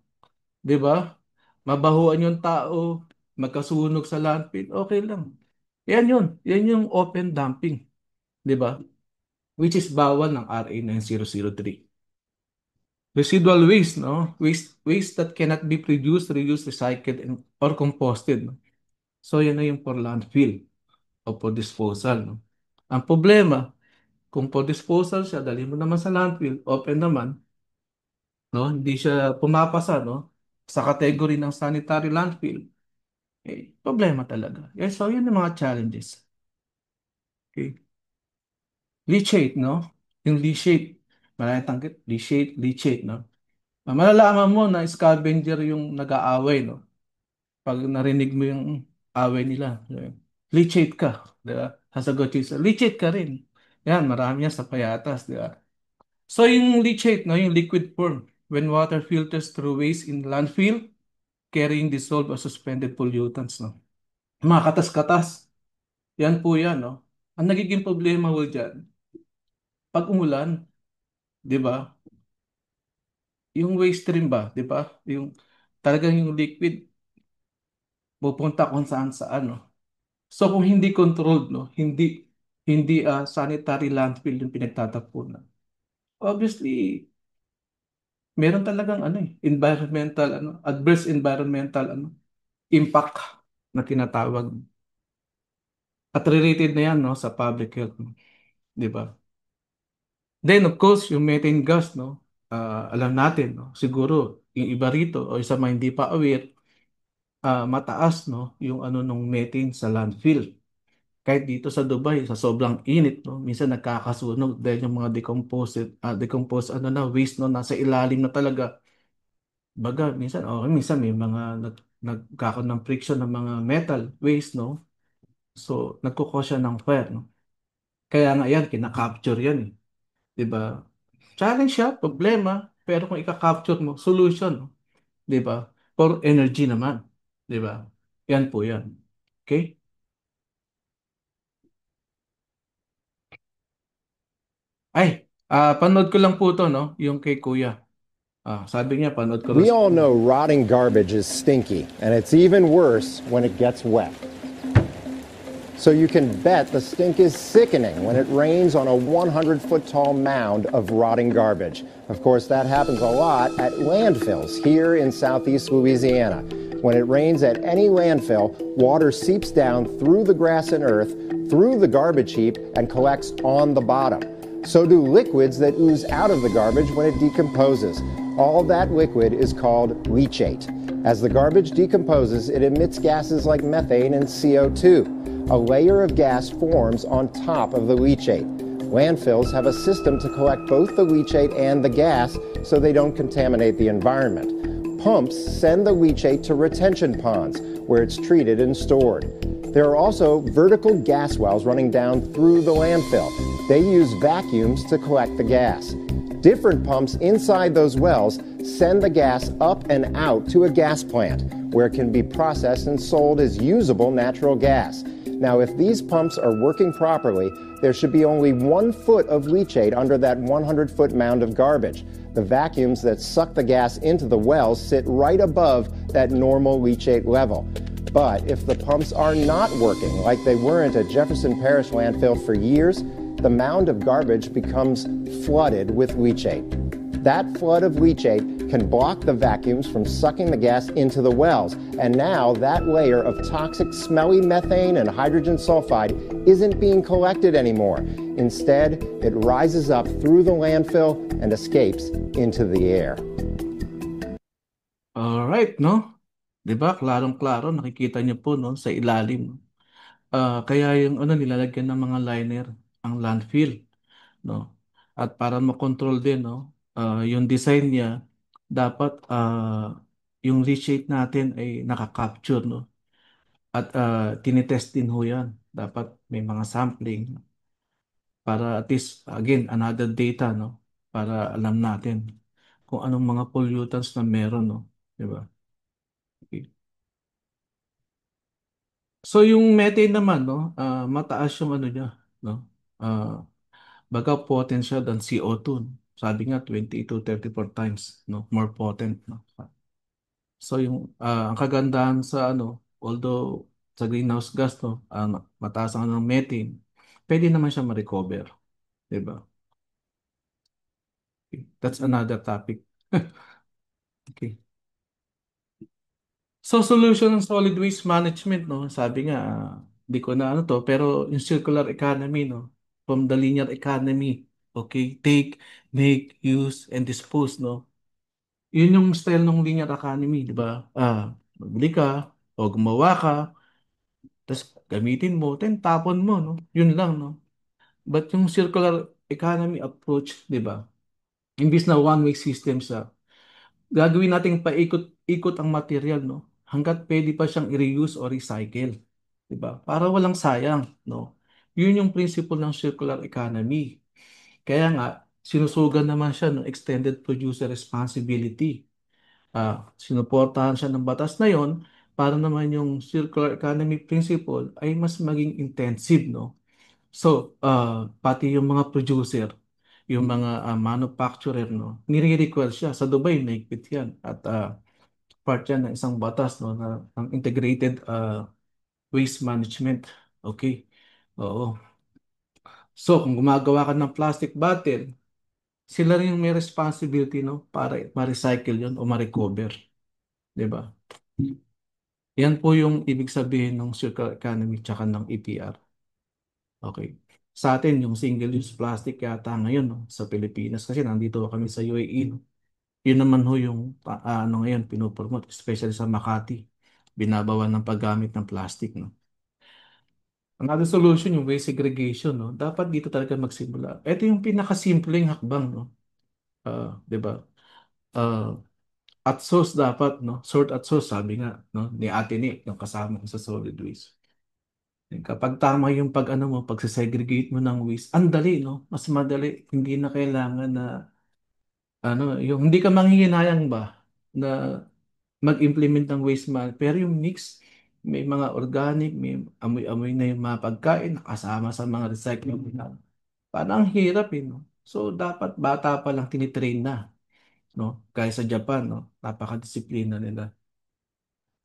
'Di ba? Mabahuan yung tao, magkasunog sa landfill, okay lang. Yan yun. Yan yung open dumping. 'Di ba? Which is bawal ng RA 9003. Residual waste, no? Waste that cannot be produced, reused, recycled, or composted, no? So, yan na yung for landfill o for disposal, no? Ang problema, kung for disposal siya, dali mo naman sa landfill, open naman, no? Hindi siya pumapasa, no? Sa category ng sanitary landfill, problema talaga. Yeah, so, yun yung mga challenges. Okay. Leachate, no? Yung leachate, maraming tangkit, leachate, no? Malalaman mo na scavenger yung nag-aaway, no? Pag narinig mo yung away nila, leachate ka, di ba? Sasagot yung isa, leachate ka rin. Yan, marami yan sa payatas, di ba? So, yung leachate, no? Yung liquid form, when water filters through waste in landfill, carrying dissolved or suspended pollutants, no? Mga katas-katas, yan po yan, no? Ang nagiging problema ho dyan, pag umulan, di ba? Yung waste stream ba, di ba? Yung talagang yung liquid pupunta kung saan saan, no? So kung hindi controlled, no, hindi sanitary landfill yung pinagtatapunan. Obviously, meron talagang environmental adverse environmental impact na tinatawag. At related na yan, no, sa public health, no? 'Di ba? Then of course, yung methane gas, no? alam natin, no? Siguro yung iba rito o isa mga hindi pa aware, mataas, no, yung ano nung methane sa landfill. Kahit dito sa Dubai, sa sobrang init, no, minsan nagkakasunog dahil yung mga decomposed ano na waste, no, nasa ilalim na talaga. Baga, minsan, minsan may mga nagkakaroon ng friction ng mga metal waste, no? So, nagkukos siya ng fire, no? Kaya nga yan, kinakapture yan, eh. 'Di ba? Challenge siya, problema, pero kung ika-capture mo, solution, no? 'Di ba? For energy naman, 'di ba? Yan po yan. Okay? Ay, panood ko lang po to, no? Yung kay Kuya. Sabi niya, panood ko rin. We all know rotting garbage is stinky, and it's even worse when it gets wet. So you can bet the stink is sickening when it rains on a 100-foot tall mound of rotting garbage. Of course, that happens a lot at landfills here in southeast Louisiana. When it rains at any landfill, water seeps down through the grass and earth, through the garbage heap, and collects on the bottom. So do liquids that ooze out of the garbage when it decomposes. All that liquid is called leachate. As the garbage decomposes, it emits gases like methane and CO2. A layer of gas forms on top of the leachate. Landfills have a system to collect both the leachate and the gas so they don't contaminate the environment. Pumps send the leachate to retention ponds where it's treated and stored. There are also vertical gas wells running down through the landfill. They use vacuums to collect the gas. Different pumps inside those wells send the gas up and out to a gas plant where it can be processed and sold as usable natural gas. Now, if these pumps are working properly, there should be only 1 foot of leachate under that 100-foot mound of garbage. The vacuums that suck the gas into the wells sit right above that normal leachate level. But if the pumps are not working, like they weren't at Jefferson Parish landfill for years, the mound of garbage becomes flooded with leachate. That flood of leachate can block the vacuums from sucking the gas into the wells, and now that layer of toxic, smelly methane and hydrogen sulfide isn't being collected anymore. Instead, it rises up through the landfill and escapes into the air. Alright, no? 'Di ba? Klarong-klaro, nakikita niyo po, no, sa ilalim. Kaya yung ano, nilalagyan ng mga liner ang landfill, no? At para makontrol din, no, yung design niya, dapat yung leachate natin ay naka-capture, no? At tinitest din ho yan. Dapat may mga sampling para at least, again, another data, no? Para alam natin kung anong mga pollutants na meron, no? Di ba? Okay. So yung methane naman, no, mataas yung ano niya, no? Ah, baga potent siya than CO2. No? Sabi nga 20 to 34 times, no, more potent, no. So yung ang kagandahan sa ano, although sa greenhouse gas, no, mataas ang ano ng methane, pwede naman siya ma-recover, 'di ba? Okay. That's another topic. Okay. So solution ng solid waste management, no, sabi nga, di ko na ano to, pero yung circular economy, no, from the linear economy, okay, take, make, use, and dispose, no. Yun yung style ng linear economy, di ba? Magbili ka, o gumawa ka, tapos gamitin mo, then tapon mo, no. Yun lang, no. But yung circular economy approach, di ba? Imbis na one-way system sa gagawin nating paikot-ikot ang material, no? Hanggat pwede pa siyang i-reuse o recycle. 'Di ba? Para walang sayang, no? Yun yung principle ng circular economy. Kaya nga, sinusugan naman siya ng extended producer responsibility. Sinuportahan siya ng batas na yon para naman yung circular economy principle ay mas maging intensive, no? So, pati yung mga producer, yung mga manufacturer, no, nire-require siya. Sa Dubai, naigpit yan. At part yan ng isang batas, no, na, ng integrated waste management. Okay? Oo. So, kung gumagawa ka ng plastic bottle, sila rin yung may responsibility, no, para ma-recycle yun o ma-recover. Di ba? Yan po yung ibig sabihin ng circular economy tsaka ng EPR. Okay. Sa atin, yung single-use plastic yata ngayon, no, sa Pilipinas kasi nandito kami sa UAE, no. Yun naman ho yung ano ngayon, pinopromote, especially sa Makati. Binabawan ng paggamit ng plastic, no. Another solution yung waste segregation, no. Dapat dito talaga magsimula. Ito yung pinakasimpleng hakbang, no. 'Di ba? Ah, at source dapat, no. Sort at source, sabi nga, no, ni Ate Nick, yung kasama ko sa solid waste. Kapag tama yung pag ano mo, pag-segregate mo ng waste, ang dali, no? Mas madali, hindi na kailangan na ano, yung hindi ka manghihinayang ba na mag-implement ng waste man, pero yung mix, may mga organic, may amoy-amoy na yung mga pagkain, nakasama sa mga recycling na. Parang ang hirap eh, no? So, dapat bata pa lang tinitrain na, no? Kaya sa Japan, no? Napakadisiplina nila.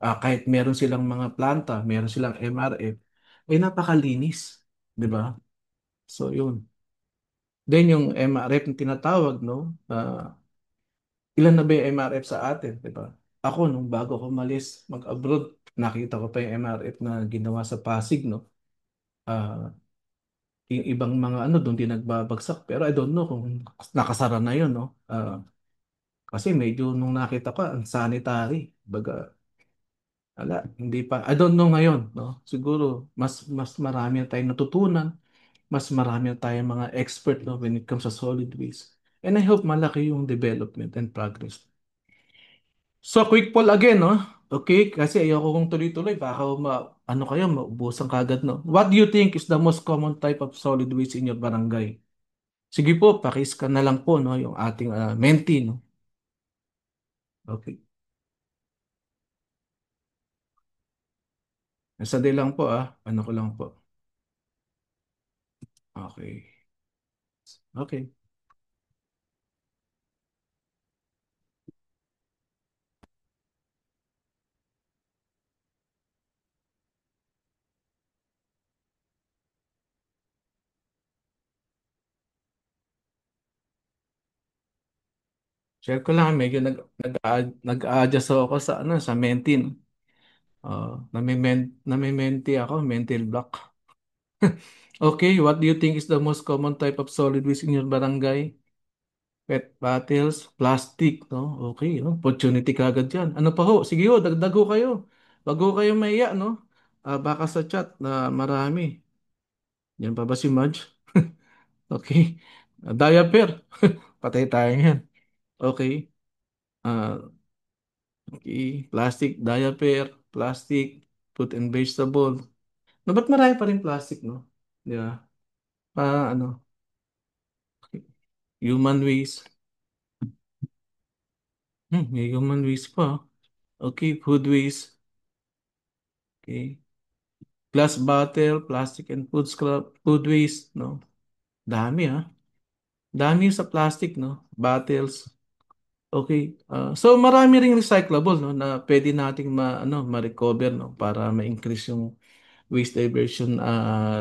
Kahit meron silang mga planta, meron silang MRF, ay napakalinis, di ba? So, yun. Then yung MRF na tinatawag, no? Ilan na ba yung MRF sa atin, di ba? Ako, nung bago ko umalis, mag-abroad, nakita ko pa yung MRF na ginawa sa Pasig, no? Ah, yung ibang mga ano doon din nagbabagsak. Pero I don't know kung nakasara na yun, no? Kasi medyo nung nakita ko, ang sanitary. Baga, ala, hindi pa. I don't know ngayon, no? Siguro, mas marami na tayong natutunan. Mas marami na tayong mga expert, no, when it comes sa solid waste. And I hope malaki yung development and progress. So, quick poll again, no? Okay, kasi ayoko kong tuloy-tuloy. Baka ano kayo, maubusan kagad, no? What do you think is the most common type of solid waste in your barangay? Sige po, pakiscan na lang po, no? Yung ating mentee, no? Okay. Sandali lang po, Ano ko lang po. Okay. Okay. Share ko lang, medyo nag-a-adjust ako sa, ano, sa mentee, no? Nami-mentee ako, mental block. Okay, what do you think is the most common type of solid waste in your barangay? PET bottles, plastic, no? Okay, no? Opportunity kagad yan. Ano pa ho? Sige ho, dagdag ho kayo. Wag ho kayo maiya, no? Baka sa chat na marami. Yan pa ba si Mudge? Okay. Diaper. Patay tayo yan. Okay. Ah, okay. Plastic, diaper, plastic, fruit and vegetable. No, ba't marami pa rin plastic, no? Di ba? Ano? Human waste. May human waste pa. Okay, food waste. Okay. Glass bottle, plastic and food scrap, food waste, no? Dami Dami sa plastic, no? Bottles. Okay. So marami ring recyclable, no, na pwede nating ma-recover, no, para ma-increase yung waste diversion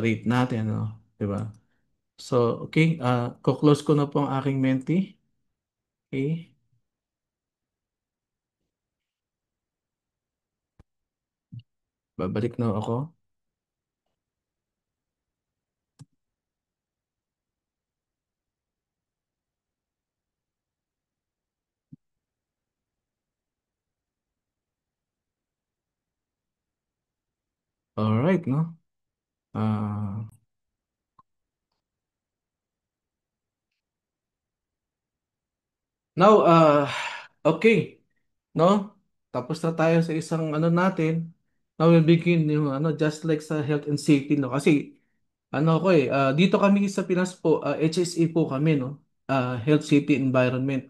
rate natin, no? 'Di ba? So, okay, ko-close ko na po ang aking menti. Okay. Babalik na ako. All right, no? Ah, now, okay. No? Tapos na tayo sa isang ano natin. Now we'll begin yung ano, just like sa health and safety, no? Kasi ano ko dito kami sa Pinas po, HSE po kami, no? Health, Safety, Environment.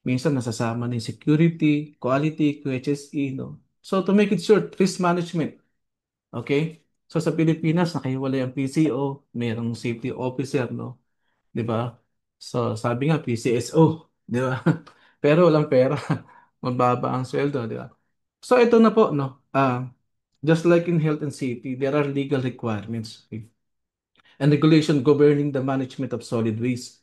Minsan nasasama ni security, quality, QHSE, no? So to make it short, risk management. Okay? So sa Pilipinas, nakahiwalay ang PCO, merong safety officer, no? 'Di ba? So sabi nga PCSO, 'di ba? Pero walang pera. Mababa ang sweldo, 'di ba? So ito na po, no. Just like in health and safety, there are legal requirements, okay, and regulation governing the management of solid waste.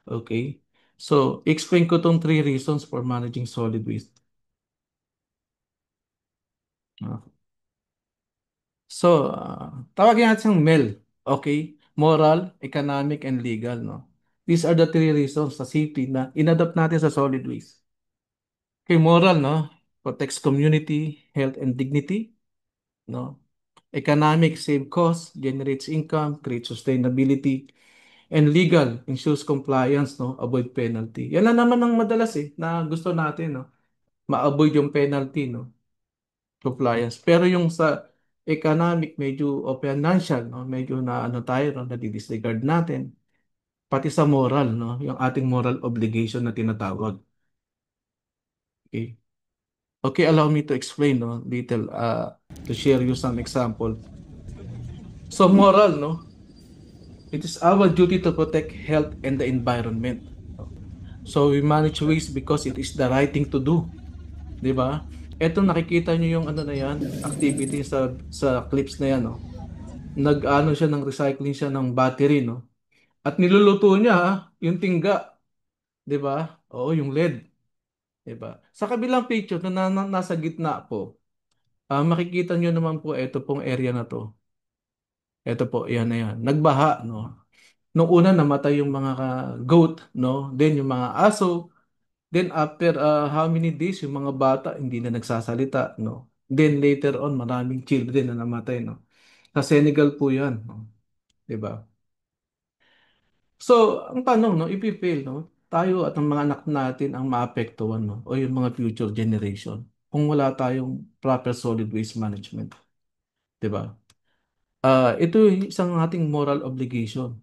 Okay? So, explain ko tong three reasons for managing solid waste. Ah, So, tawagin natin siyang MEL. Okay? moral, economic, and legal, no? These are the three reasons sa safety na inadapt natin sa solid waste. Okay, moral, no? Protects community, health, and dignity, no? Economic, save costs, generates income, creates sustainability, and legal, ensures compliance, no? Avoid penalty. Yan na naman ang madalas na gusto natin, no? Ma-avoid yung penalty, no? Compliance. Pero yung sa economic, medyo o financial, no? Medyo na ano tayo, no? Na-disregard natin. Pati sa moral, no? Yung ating moral obligation na tinatawag. Okay. Okay, allow me to explain, no? Little, to share you some example. So moral, no? It is our duty to protect health and the environment. So we manage waste because it is the right thing to do. Di ba? Eto nakikita nyo yung ano na yan, activity sa clips na yan, no? Nag-ano siya ng recycling siya ng battery, no? At niluluto niya, yung tingga. Di ba? Oo, yung LED. Di ba? Sa kabilang picture na nasa gitna po, makikita nyo naman po ito pong area na to. Ito po, yan na yan. Nagbaha, no? Nung una namatay yung mga goat, no? Then yung mga aso. Then after how many days yung mga bata hindi na nagsasalita, no? Then later on maraming children na namatay, no? Sa Senegal po 'yan, no? 'Di ba? So, ang tanong, no, if we fail, no, tayo at ang mga anak natin ang maapektuhan, no? O yung mga future generation kung wala tayong proper solid waste management, 'di ba? Ito yung isang ating moral obligation.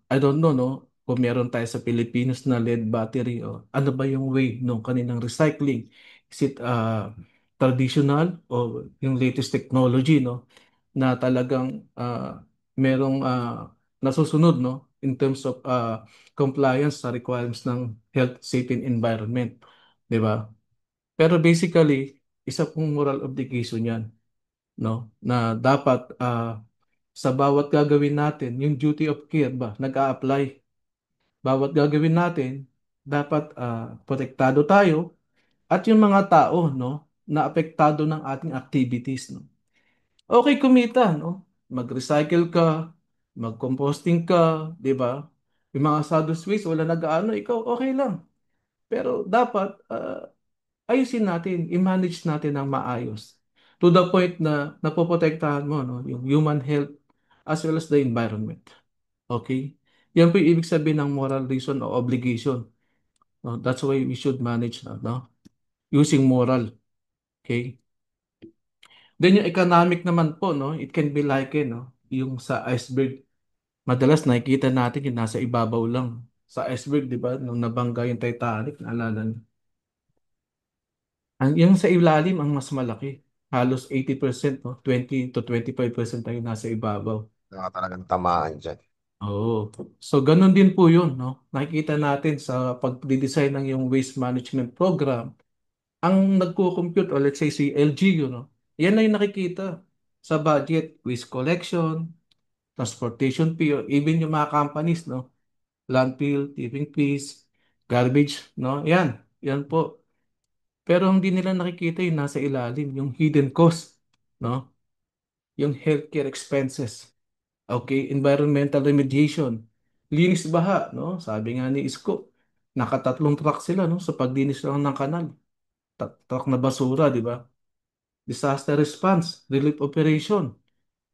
I don't know, no, kung meron tayo sa Pilipinas na lead battery o ano ba yung way no kaninang recycling. Is it traditional o yung latest technology, no, na talagang merong nasusunod, no, in terms of compliance sa requirements ng health, safety, and environment, 'di ba? Pero basically, isa pong moral obligation 'yan, no, na dapat sa bawat gagawin natin, yung duty of care ba, nag-a-apply. Bawat gagawin natin, dapat protektado tayo at yung mga tao, no, na apektado ng ating activities, no. Okay kumita, no? Mag-recycle ka, mag-composting ka, 'di ba? Yung mga hazardous waste, wala nag-aano, ikaw okay lang. Pero dapat ayusin natin, i-manage natin ng maayos. To the point na napoprotektahan mo, no, yung human health as well as the environment. Okay? Yan po yung ibig sabihin ng moral reason o obligation. No? That's why we should manage no? Using moral. Okay? Then yung economic naman po, no? It can be like, no? Yung sa iceberg. Madalas nakikita natin yung nasa ibabaw lang. Sa iceberg, di ba? Nung nabangga yung Titanic, naalala niyo. Yung sa ilalim ang mas malaki. Halos 80%, no? 20 to 25% tayo nasa ibabaw. Talagang tamaan dyan. Oo. So, ganun din po yun, no? Nakikita natin sa pag-design ng yung waste management program, ang nagko-compute, o let's say si LGU, no? Yan na yung nakikita sa budget, waste collection, transportation fee, or even yung mga companies, no? Landfill, tipping fees, garbage, no? Yan po. Pero hindi nila nakikita yung nasa ilalim, yung hidden cost, no? Yung healthcare expenses. Okay, environmental remediation. Linis baha, no? Sabi nga ni Isko, nakatatlong truck sila, no? Sa paglinis lang ng kanal. Truck na basura, di ba? Disaster response, relief operation,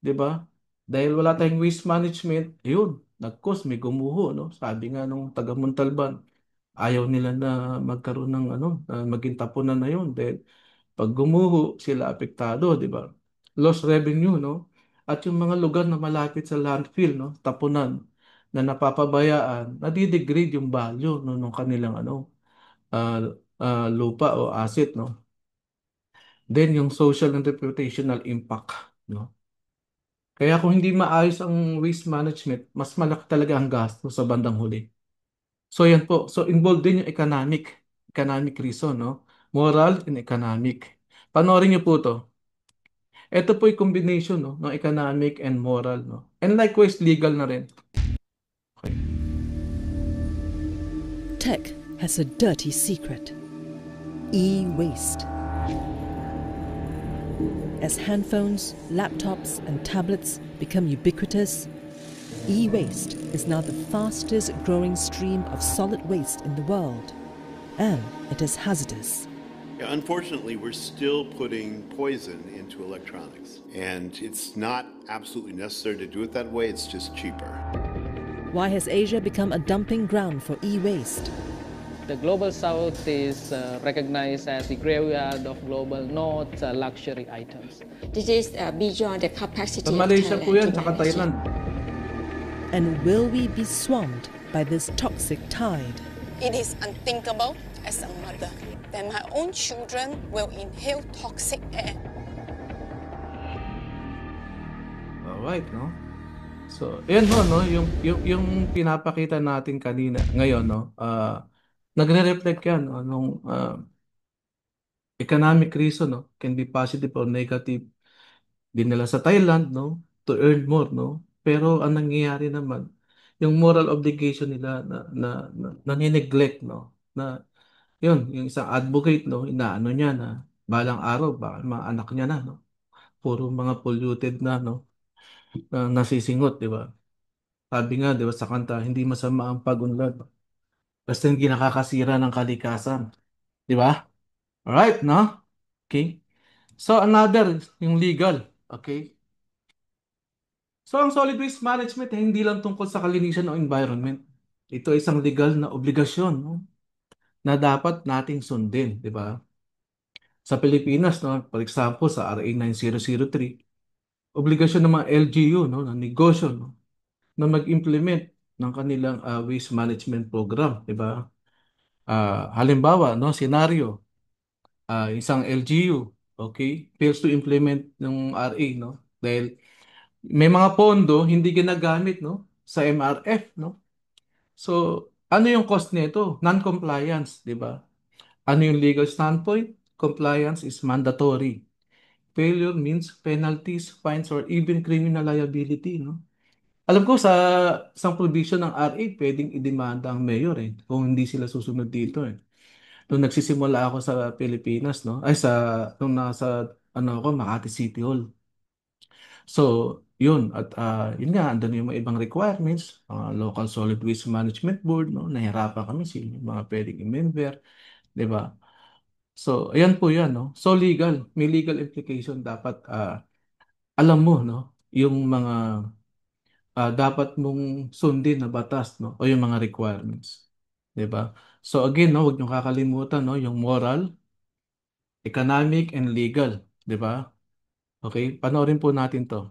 di ba? Dahil wala tayong waste management, ayun, nag-cause, may gumuho, no? Sabi nga nung taga Montalban, ayaw nila na magkaroon ng ano, maging tapunan na yun. Dahil pag gumuho, sila apektado, di ba? Lost revenue, no? At yung mga lugar na malapit sa landfill, no? Tapunan, na napapabayaan, nadidegrade yung value, no, ng kanilang ano, lupa o asset, no? Then yung social and reputational impact, no? Kaya kung hindi maayos ang waste management, mas malaki talaga ang gasto sa bandang huli. So yan po. So involved din yung economic reason, no? Moral and economic. Panoorin niyo po to. Ito po yung combination, no, ng economic and moral, no? And likewise legal na rin. Okay. Tech has a dirty secret. E-waste. As handphones, laptops, and tablets become ubiquitous, e-waste is now the fastest growing stream of solid waste in the world, and it is hazardous. Yeah, unfortunately, we're still putting poison into electronics, and it's not absolutely necessary to do it that way, it's just cheaper. Why has Asia become a dumping ground for e-waste? The Global South is recognized as the graveyard of global, not luxury items. This is beyond the capacity Sa of Malaysia po yan, Thailand to tsaka manage it. Thailand. And will we be swamped by this toxic tide? It is unthinkable as a mother that my own children will inhale toxic air. Alright, no? So, ayan ho, no? Yung pinapakita natin kanina, ngayon, no? Nagre-reflect yan, no? Nung economic reason, no? Can be positive or negative. Dinala sa Thailand, no? To earn more, no? Pero ang nangyayari naman, yung moral obligation nila na nineglect, no? Na, yun, yung isang advocate, no? Inaano niya na, balang araw, baka mga anak niya na, no? Puro mga polluted na, no? Na nasisingot, di ba? Sabi nga, di ba, sa kanta, hindi masama ang pag-unlad. Basta hindi nakakasira ng kalikasan. Di ba? Alright, no? Okay. So, another, yung legal. Okay. So, ang solid waste management, hindi lang tungkol sa kalinisan ng environment. Ito ay isang legal na obligasyon, no? Na dapat nating sundin, di ba? Sa Pilipinas, no? For example, sa RA 9003, obligasyon ng mga LGU, no? Ng negosyo, no? Na mag-implement ng kanilang waste management program, di ba? Halimbawa, no, senaryo, isang LGU, okay, fails to implement ng RA, no? Dahil may mga pondo hindi ginagamit, no, sa MRF, no? So, ano yung cost nito? Non-compliance, di ba? Ano yung legal standpoint? Compliance is mandatory. Failure means penalties, fines, or even criminal liability, no? Alam ko sa isang provision ng RA, pwedeng idemanda ang mayor kung hindi sila susunod dito Nung nagsisimula ako sa Pilipinas, no? Ay nung nasa ako Makati City Hall. So, yun at yun nga andun yung mga ibang requirements, local solid waste management board, no? Nahirapan kami sino yung mga pwedeng i-member, 'di ba? So, ayan po 'yan, no? So legal, may legal implication dapat alam mo, no? Yung mga dapat mong sundin na batas, no? O yung mga requirements. 'Di ba? So again, no, huwag niyo kakalimutan, no, yung moral, economic, and legal. 'Di ba? Okay? Panoorin po natin to.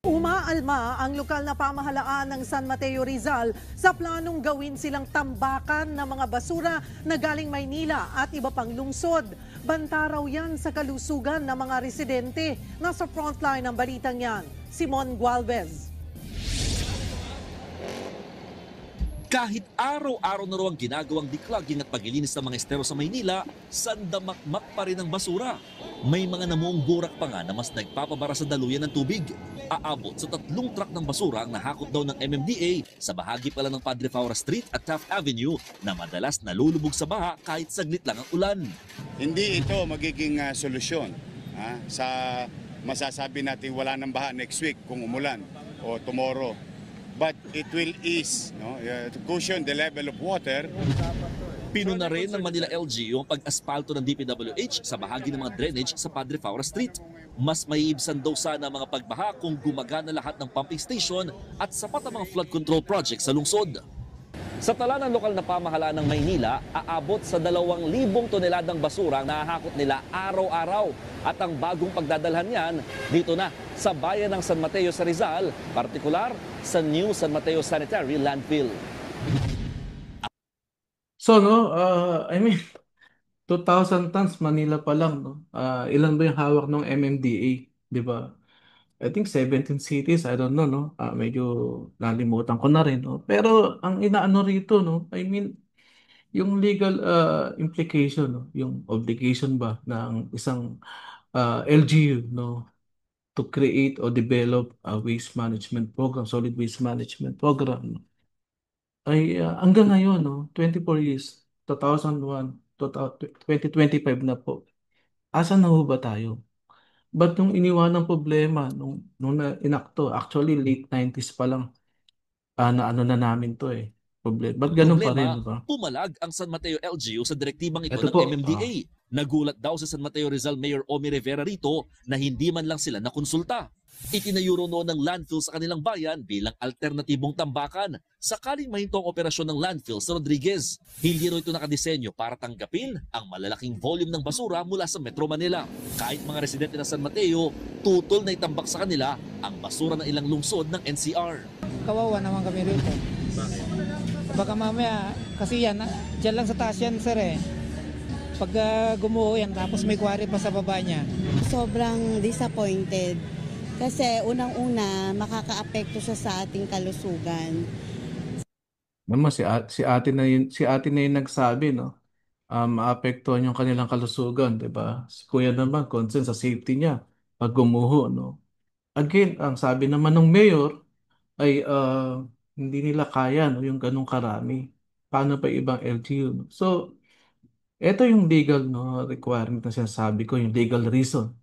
Umaalma ang lokal na pamahalaan ng San Mateo Rizal sa planong gawin silang tambakan ng mga basura na galing Maynila at iba pang lungsod. Banta raw yan sa kalusugan ng mga residente. Nasa frontline ng balitang yan, Simon Gualvez. Kahit araw-araw na raw ang ginagawang declogging at paglilinis ng mga estero sa Maynila, sandamakmak pa rin ang basura. May mga namuong burak pa nga na mas nagpapabara sa daluyan ng tubig. Aabot sa 3 truck ng basura ang nahakot daw ng MMDA sa bahagi pala ng Padre Faura Street at Taft Avenue na madalas nalulubog sa baha kahit saglit lang ang ulan. Hindi ito magiging solusyon sa masasabi natin wala ng baha next week kung umulan o tomorrow. But it will ease, to cushion the level of water. Pinuna rin ng Manila LGU ang pag-aspalto ng DPWH sa bahagi ng mga drainage sa Padre Faura Street. Mas maiibsan daw sana ang mga pagbaha kung gumagana lahat ng pumping station at sapat ang mga flood control projects sa lungsod. Sa tala ng lokal na pamahalaan ng Maynila, aabot sa 2,000 toneladang basura ang nahahakot nila araw-araw. At ang bagong pagdadalhan niyan, dito na sa bayan ng San Mateo sa Rizal, partikular sa New San Mateo Sanitary Landfill. So, no, 2,000 tons Manila pa lang, no? Ilan ba yung hawak ng MMDA, di ba? I think 17 cities, I don't know, no? Medyo nalimutan ko na rin, no? Pero ang inaano rito, no? I mean, yung legal implication, no? Yung obligation ba ng isang LGU, no? To create or develop a waste management program, solid waste management program, no? Ay hanggang ngayon, no? 24 years, 2001, 2025 na po. Asan na ho ba tayo? Ba't nung iniwan ng problema, nung inakto, actually late 90s pa lang, na ano na namin to eh. Ba't ganun pa rin, Problema, di ba? pumalag ang San Mateo LGU sa direktibang ito Ito ng po, MMDA. Nagulat daw sa San Mateo Rizal Mayor Omi Rivera rito na hindi man lang sila nakonsulta. Itinayuro noon ng landfill sa kanilang bayan bilang alternatibong tambakan sakaling mahinto ang operasyon ng landfill sa Rodriguez. Hindi rin ito nakadisenyo para tanggapin ang malalaking volume ng basura mula sa Metro Manila. Kahit mga residente ng San Mateo, tutol na itambak sa kanila ang basura ng ilang lungsod ng NCR. Kawawa naman kami rito. Baka mamaya, kasi yan, dyan lang sa taas yan sir eh. Pag gumuho yan, tapos may quarry pa sa baba niya. Sobrang disappointed. Kasi unang-una, makakaapekto siya sa ating kalusugan. Naman si ate na yung nagsabi, no? Maapektuhan yung kanilang kalusugan, di ba? Si kuya naman, concern sa safety niya pag gumuho, no? Again, ang sabi naman ng mayor ay hindi nila kaya, no, yung ganong karami. Paano pa ibang LGU, no? So, ito yung legal, no, requirement na sinasabi ko, yung legal reason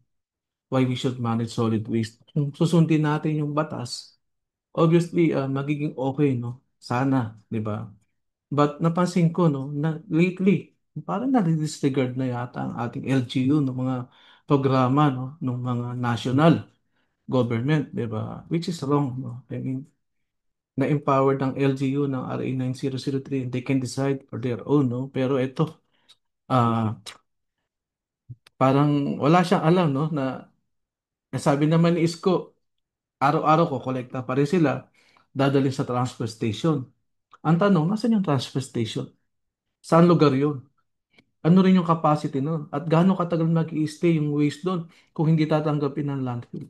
why we should manage solid waste. Kung susundin natin yung batas, obviously, magiging okay, no? Sana, di ba? But napansin ko, no, na lately, parang na-disregard na yata ang ating LGU ng mga programa, no, ng mga national government, di ba? Which is wrong, no? I mean, na-empowered ng LGU ng RA 9003, they can decide for their own, no? Pero ito, ah parang wala siyang alam, no, na sabi naman ni Isko, araw-araw ko kolekta pa rin sila, dadalhin sa transfer station. Ang tanong, nasan yung transfer station? Saan lugar yun? Ano rin yung capacity nun? At gaano katagal mag-i-stay yung waste doon kung hindi tatanggapin ng landfill?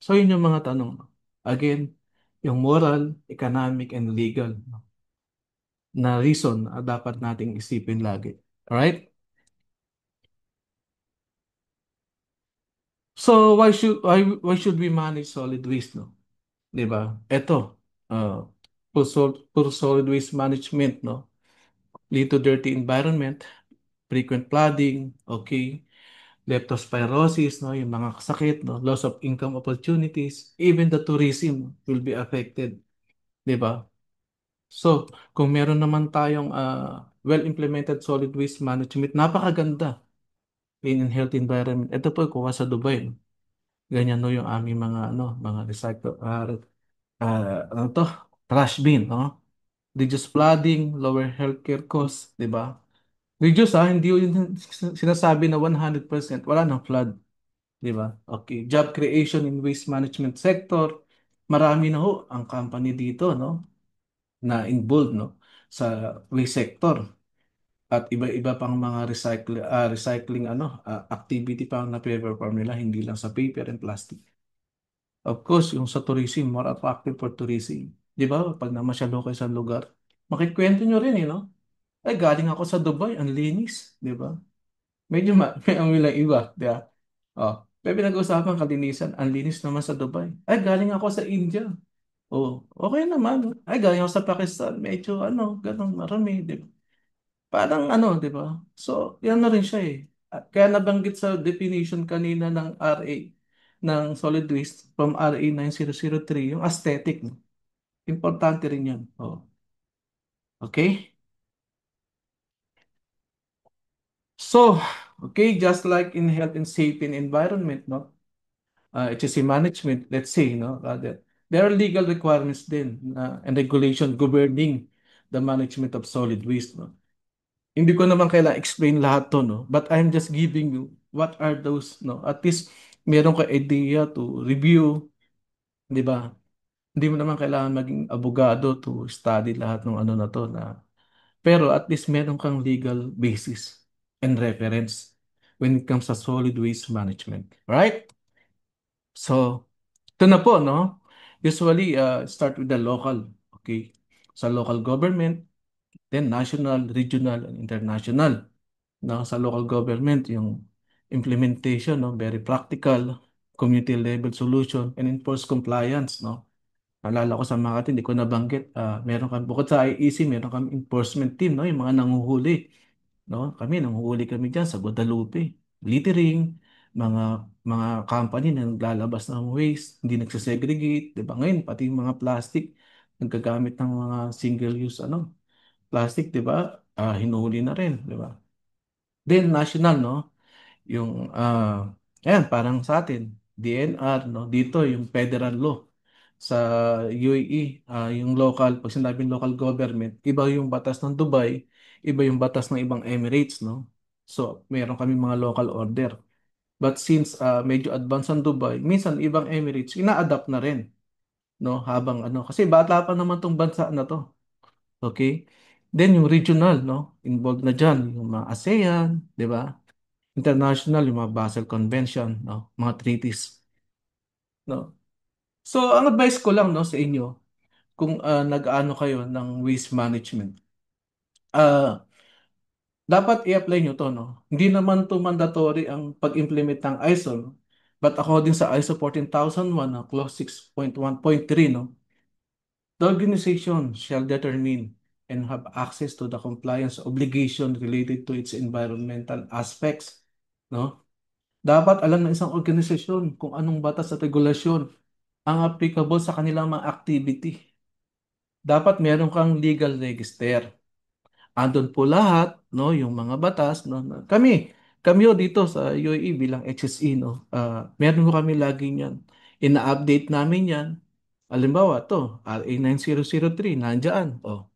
So yun yung mga tanong. Again, yung moral, economic, and legal, no, na reason na dapat nating isipin lagi. Alright? So why should we manage solid waste, no? 'Di ba? Ito, poor solid waste management, no? Lead to dirty environment, frequent flooding, okay, leptospirosis, no, yung mga sakit, no, loss of income opportunities, even the tourism will be affected, 'di ba? So, kung meron naman tayong well-implemented solid waste management, napakaganda, clean and healthy environment. Ito po kuha sa Dubai, no? Ganyan no yung aming mga mga recycle ano to, trash bin, no? Reduce flooding, lower healthcare costs, 'di ba? Reduce hindi yun sinasabi na 100% wala nang flood, 'di ba? Okay, job creation in waste management sector. Marami na ho ang company dito, no, na involved, no, sa waste sector. At iba-iba pang mga recycling activity pa ang na-perform nila, hindi lang sa paper and plastic. Of course, yung sa tourism, more attractive for tourism. Di ba? Pag namasyalo kayo sa lugar, makikwento nyo rin, no? Ay, galing ako sa Dubai, ang linis. Di ba? Medyo may amoy lang iba. Di ba? Oh, may pinag-usapan kalinisan, ang linis naman sa Dubai. Ay, galing ako sa India. Oh, okay naman. Ay, galing ako sa Pakistan. Medyo, ganun, marami. Di ba? Parang di ba? So, yan na rin siya eh. Kaya nabanggit sa definition kanina ng RA, ng solid waste from RA 9003, yung aesthetic. No? Importante rin yun. Oh. Okay? So, okay, just like in health and safety and environment, no? HSE management, let's say, no, there are legal requirements din and regulation governing the management of solid waste, no? Hindi ko naman kailangan explain lahat to, no? But I'm just giving you what are those, no? At least meron ka idea to review, di ba? Hindi mo naman kailangan maging abogado to study lahat ng ano na to na. Pero at least meron kang legal basis and reference when it comes to solid waste management. Right? So, ito na po, no? Usually, start with the local. Okay? Sa local government, then national, regional, and international. No? Sa local government, yung implementation, no? Very practical, community level solution, and enforce compliance, no? Naalala ko sa Makati, hindi ko nabanggit, meron kami, bukod sa IEC, meron kami enforcement team, no? Yung mga nanguhuli, no? Nanguhuli kami dyan sa Guadalupe, littering, mga company na naglalabas ng waste, hindi nagsasegregate, di ba? Ngayon, pati yung mga plastic, naggagamit ng mga single-use plastic, di ba? Hinuhuli na rin, di ba? Then, national, no? Yung, ayan, parang sa atin, DNR, no? Dito, yung federal law. Sa UAE, yung local, pag sinabing local government, iba yung batas ng Dubai, iba yung batas ng ibang Emirates, no? So, meron kami mga local order. But since medyo advanced ang Dubai, minsan ibang Emirates, ina-adapt na rin, no? Habang kasi bata pa naman tong bansa na to. Okay? Then yung regional, no? Involved na dyan, yung mga ASEAN, di ba? International, yung mga Basel Convention, no? Mga treaties, no? So, ang advice ko lang, no, sa inyo, kung nag-ano kayo ng waste management, dapat i-apply nyo to, no? Hindi naman to mandatory ang pag-implement ng ISO, no? But according sa ISO 14001, clause 6.1.3, no? The organization shall determine and have access to the compliance obligation related to its environmental aspects, no? Dapat alam ng isang organisasyon kung anong batas at regulasyon ang applicable sa kanilang mga activity. Dapat meron kang legal register. Andun po lahat, no, yung mga batas, no. Kami dito sa UAE bilang HSE, no, meron ko kami lagi niyan. Ina-update namin yan. Halimbawa, to, RA 9003, nandiyan. Oh,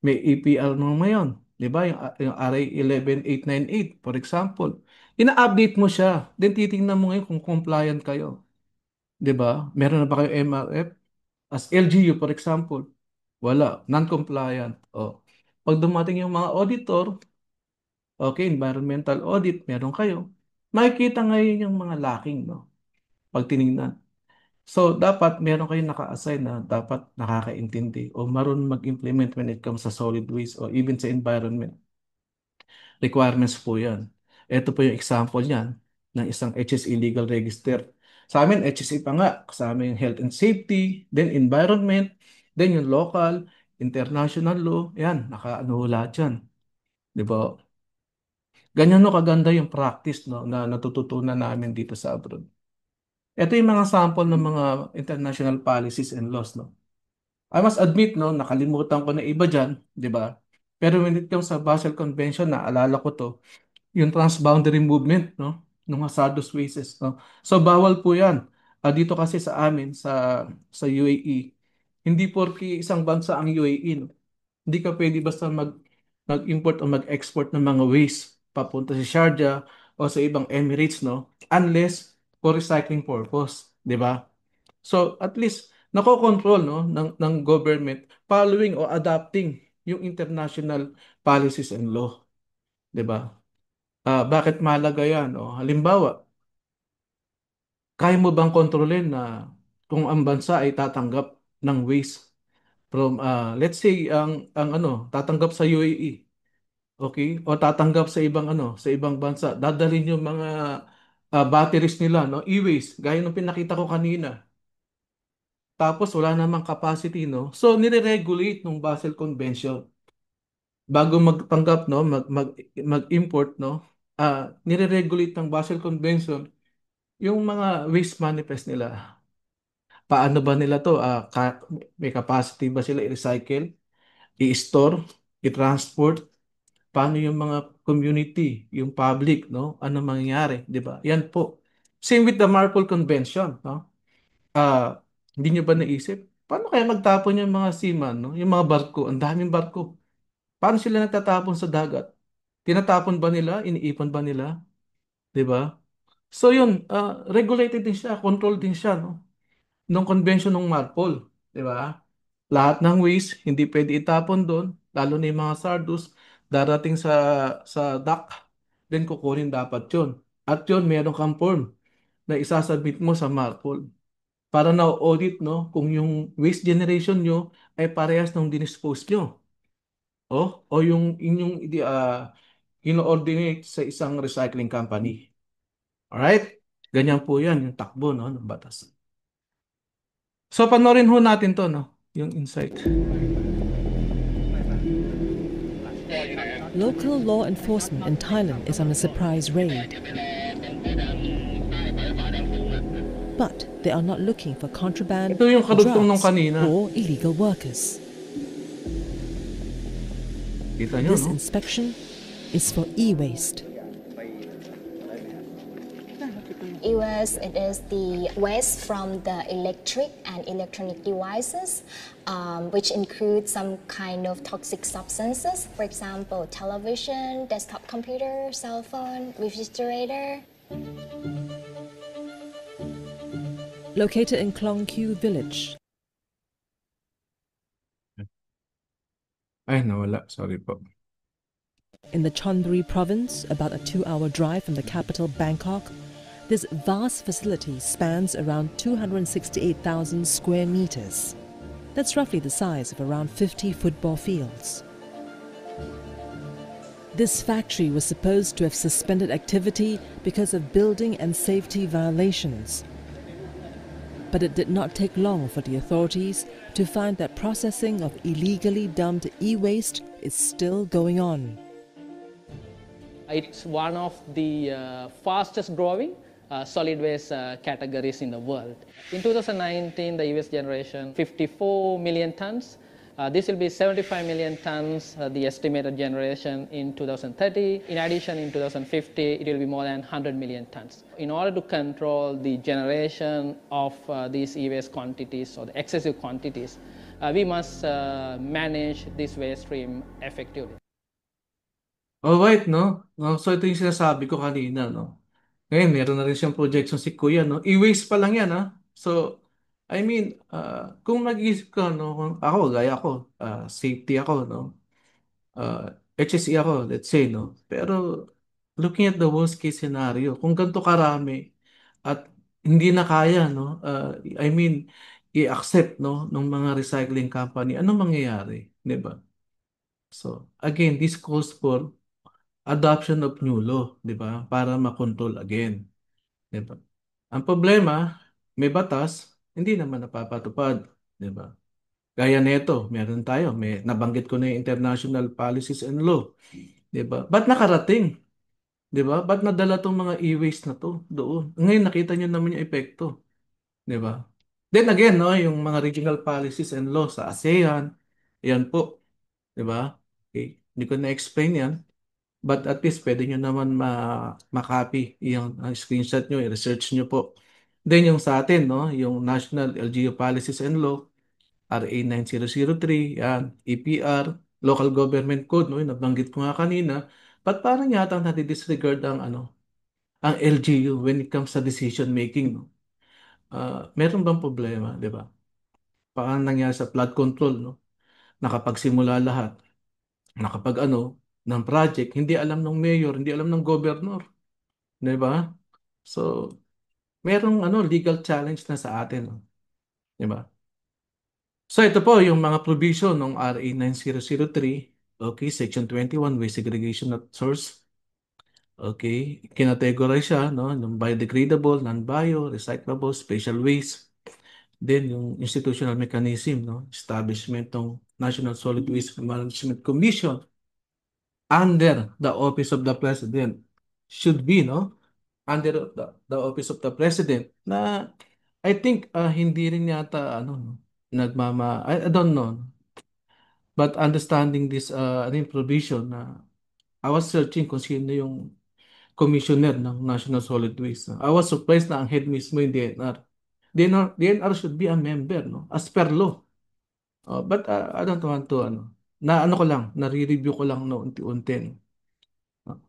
may EPR naman ngayon. Di ba? Yung RA 11898, for example. Ina-update mo siya. Then titingnan mo ngayon kung compliant kayo. Di ba? Meron na ba kayo MRF? As LGU, for example. Wala. Non-compliant. Oh. Pag dumating yung mga auditor, okay, environmental audit, meron kayo. Makikita ngayon yung mga lacking, no? Pag tinignan. So, dapat meron kayong naka-assign na dapat nakakaintindi o marunong mag-implement when it comes sa solid waste o even sa environment. Requirements po yan. Ito po yung example niyan ng isang HSE legal register. Sa amin, HSE pa nga. Kasama yung health and safety, then environment, then yung local, international law. Yan, naka-ano lahat yan. Di ba? Ganyan no kaganda yung practice, no, na natututunan namin dito sa abroad. Ito yung mga sample ng mga international policies and laws, no. I must admit, no, nakalimutan ko na iba dyan, di ba? Pero when it comes sa Basel Convention, naalala ko to, yung transboundary movement, no, ng hazardous wastes, no. So bawal po 'yan. Dito kasi sa amin sa UAE, hindi porki isang bansa ang UAE, no. Hindi ka pwede basta mag-import o mag-export ng mga waste papunta sa Sharjah o sa ibang Emirates, no, unless for recycling purpose, 'di ba? So at least nako-control, no, ng government following o adapting yung international policies and law, 'di ba? Bakit mahalaga yan? O, halimbawa, kaya mo bang kontrolin na kung ang bansa ay tatanggap ng waste from, let's say, tatanggap sa UAE, okay? O tatanggap sa ibang, sa ibang bansa, dadalhin yung mga batteries nila, no? E-waste, gaya ng pinakita ko kanina. Tapos wala namang capacity, no? So, nire-regulate ng Basel Convention bago magtanggap, no, mag-import, no, nire-regulate ng Basel Convention yung mga waste manifest nila. Paano ba nila to? May capacity ba sila i-recycle, i-store, i-transport? Paano yung mga community, yung public, no? Ano mangyayari, di ba? Yan po. Same with the Marpol Convention, no? Hindi nyo ba naisip? Paano kaya magtapon yung mga seaman, no? Yung mga barko, ang daming barko. Paano sila nagtatapon sa dagat? Tinatapon ba nila? Iniipon ba nila? 'Di ba? So yun, regulated din siya, controlled din siya, no? Nung convention ng Marpol, 'di ba? Lahat ng waste hindi pwede itapon doon, lalo na yung mga sardus darating sa dock, then kukunin dapat 'yun. At 'yun, meron kang form na isasubmit mo sa Marpol para na-audit, no, kung yung waste generation nyo ay parehas ng dinispose nyo. O yung inyong ino-ordinate sa isang recycling company. Alright? Ganyan po yan, yung takbo, no, ng batas. So, panoorin ho natin to, no, yung insight. Local law enforcement in Thailand is on a surprise raid. They are not looking for contraband, Ito yung kadugtong nung drugs, kanina. or illegal workers. Kita nyo, This no? inspection is for e-waste. E-waste, it is the waste from the electric and electronic devices, which include some kind of toxic substances, for example, television, desktop computer, cell phone, refrigerator. Located in Klongkyu village, Ay, nawala. Sorry po. in the Chonburi province, about a 2-hour drive from the capital Bangkok, this vast facility spans around 268,000 square meters. That's roughly the size of around 50 football fields. This factory was supposed to have suspended activity because of building and safety violations. But it did not take long for the authorities to find that processing of illegally dumped e-waste is still going on. It's one of the fastest growing solid waste categories in the world. In 2019, the e-waste generation 54 million tons. This will be 75 million tons, the estimated generation in 2030. In addition, in 2050, it will be more than 100 million tons. In order to control the generation of these e-waste quantities or the excessive quantities, we must manage this waste stream effectively. Alright, no? So ito yung sinasabi ko kanina, no? Ngayon, meron na rin siyang projection si Kuya, no? E-waste pa lang yan, ha? So, I mean, kung mag-iisip ka, no? Kung ako, gaya ako, safety ako, no? HSE ako, let's say, no? Pero, looking at the worst case scenario, kung ganito karami at hindi na kaya, no? I mean, i-accept, no? Ng mga recycling company, anong mangyayari? Di ba? So, again, this calls for adoption of new law, di ba? Para makontrol again, di ba? Ang problema, may batas, hindi naman napapatupad, di ba? Gaya nito, meron tayo, may nabanggit ko na yung international policies and law, di ba? Ba't nakarating? Di ba? Ba't nadala tong mga e-waste na to doon? Ngayon nakita niyo naman yung epekto, di ba? Then again, no, yung mga regional policies and law sa ASEAN, yan po, di ba? Okay. Hindi ko na-explain yan. But at least pwede nyo naman ma-copy yung screenshot nyo, i-research nyo po. Then yung sa atin, no, yung National LGU Policies and Law, RA 9003, yan, EPR, Local Government Code, no, yung nabanggit ko nga kanina, but parang yata nadi-disregard ang, ang LGU when it comes sa decision making, no? Meron bang problema, di ba? Paano nangyari sa flood control, no? Nakapagsimula lahat, nakapag ng project, hindi alam ng mayor, hindi alam ng governor. Di ba? So, merong legal challenge na sa atin. Di ba? So, ito po yung mga provision ng RA 9003. Okay, Section 21, Waste Segregation at Source. Okay, kinategorize siya, no? Yung biodegradable, non-bio, recyclable, special waste. Then, yung institutional mechanism, no? Establishment ng National Solid Waste Management Commission under the Office of the President should be, no? Under the Office of the President na I think hindi rin yata no, I don't know. But understanding this provision na I was searching kung sino yung commissioner ng National Solid Waste. I was surprised na ang head mismo yung DNR. DNR should be a member, no? As per law. But I don't want to na ko lang, nare-review ko lang no unti-unti. No?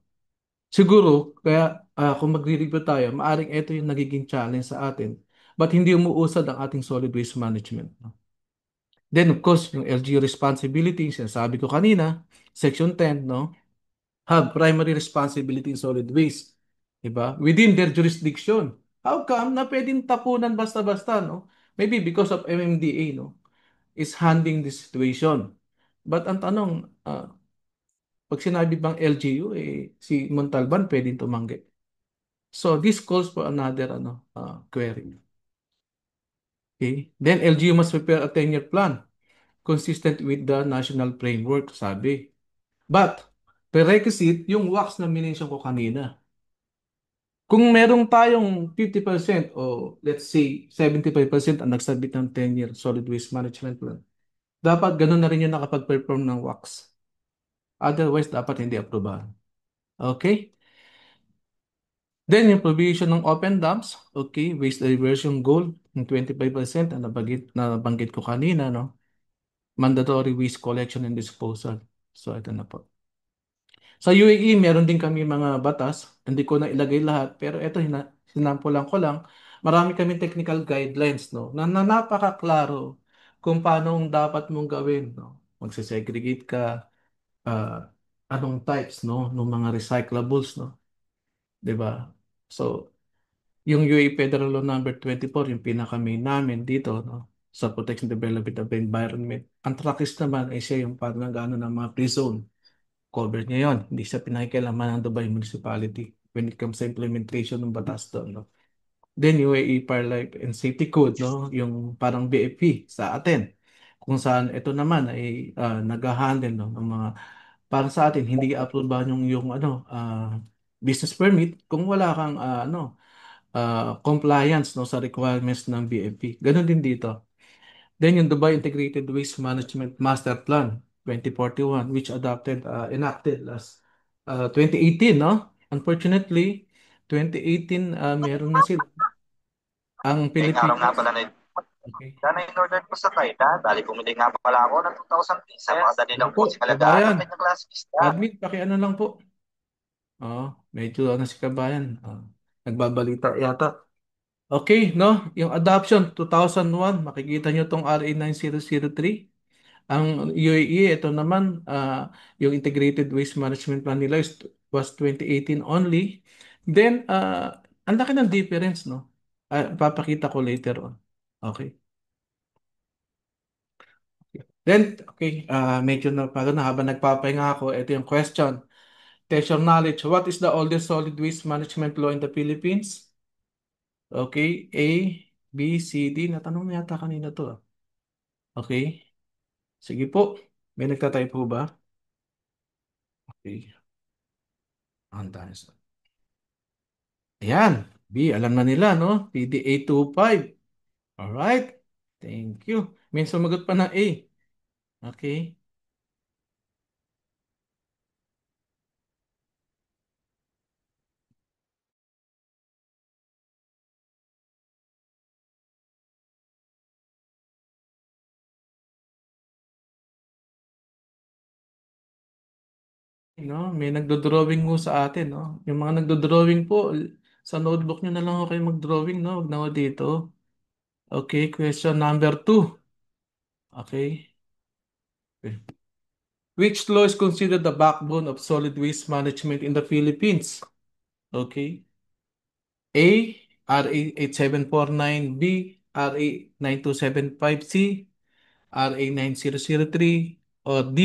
Siguro, kaya kung magre-review tayo, maaring ito yung nagiging challenge sa atin. But hindi umuusad ang ating solid waste management. No? Then, of course, yung LGU responsibility, sinasabi ko kanina, Section 10, no? Have primary responsibility in solid waste. Diba? Within their jurisdiction. How come na pwedeng tapunan basta-basta, no? Maybe because of MMDA, no? Is handling this situation. But ang tanong, pag sinabi bang LGU, si Montalban pwedeng tumanggi. So this calls for another query. Okay? Then LGU must prepare a 10-year plan consistent with the national framework, sabi. But, prerequisite yung WACS na minention ko kanina. Kung merong tayong 50% o let's say 75% ang nagsabit ng 10-year solid waste management plan, dapat ganun na rin yung nakapag-perform ng WACS. Otherwise, dapat hindi aprobahan. Okay? Then, yung provision ng open dumps, okay, waste diversion goal, yung 25% na nabanggit ko kanina, no? Mandatory waste collection and disposal. So, ito na po. Sa UAE, meron din kami mga batas. Hindi ko na ilagay lahat, pero ito, sinampulan ko lang. Marami kami technical guidelines, no? Na napakaklaro kung paano ang dapat mong gawin, no? Magsisegregate ka, ah, anong types, no? Ng mga recyclables, no? 'Di ba? So, yung UAE Federal Law number 24, yung pinaka-main namin dito, no? Sa Protection and Development of the Environment. Ang trackies naman ay siya yung parang nag-ano ng mga free zone. Cover niya yun. Hindi siya pinakikialaman ng Dubai Municipality when it comes sa implementation ng batas doon, no? Then UAE Fire Life and Safety Code, no? Yung parang BFP sa atin. Kung saan ito naman ay nag-handle, no? Ng mga, para sa atin, hindi approval yung ano, business permit kung wala kang compliance, no, sa requirements ng BFP. Ganon din dito. Then yung Dubai Integrated Waste Management Master Plan 2041, which enacted last 2018, no? Unfortunately, 2018 meron na sila ang Ngayong araw nga Pilipinas. pala na Okay. Dana in order po sa Taita, dali bumili nga pala ako ng 2,000 pieces. Mga dali Ano lang po, po si Kalagaan kabayan? ng kanyang klase isda. Admit, pakiano lang po. Medyo ano si kabayan. Nagbabalita yata. Okay, no? Yung adoption 2001, makikita nyo tong RA 9003. Ang UAE, ito naman, yung Integrated Waste Management Plan nila was 2018 only. Then, ang laki ng difference, no? Papakita ko later on. Okay. Then, okay, medyo na parang na habang nagpapahinga ako, ito yung question. Test your knowledge. What is the oldest solid waste management law in the Philippines? Okay, A, B, C, D. Natanong na yata kanina to. Okay, sige po. May nagtatype po ba? Okay. Antayin. Ayan, B, alam na nila, no? PDA 25. Alright, thank you. May sumagot pa na A. Okay. No, may nagdo-drawing mo sa atin, no? Yung mga nagdo-drawing po, sa notebook nyo na lang ako kayo mag-drawing, no? Huwag na ako dito. Okay, question number 2. Okay. Which law is considered the backbone of solid waste management in the Philippines? Okay. A, RA 8749, B, RA 9275C, RA 9003, o D.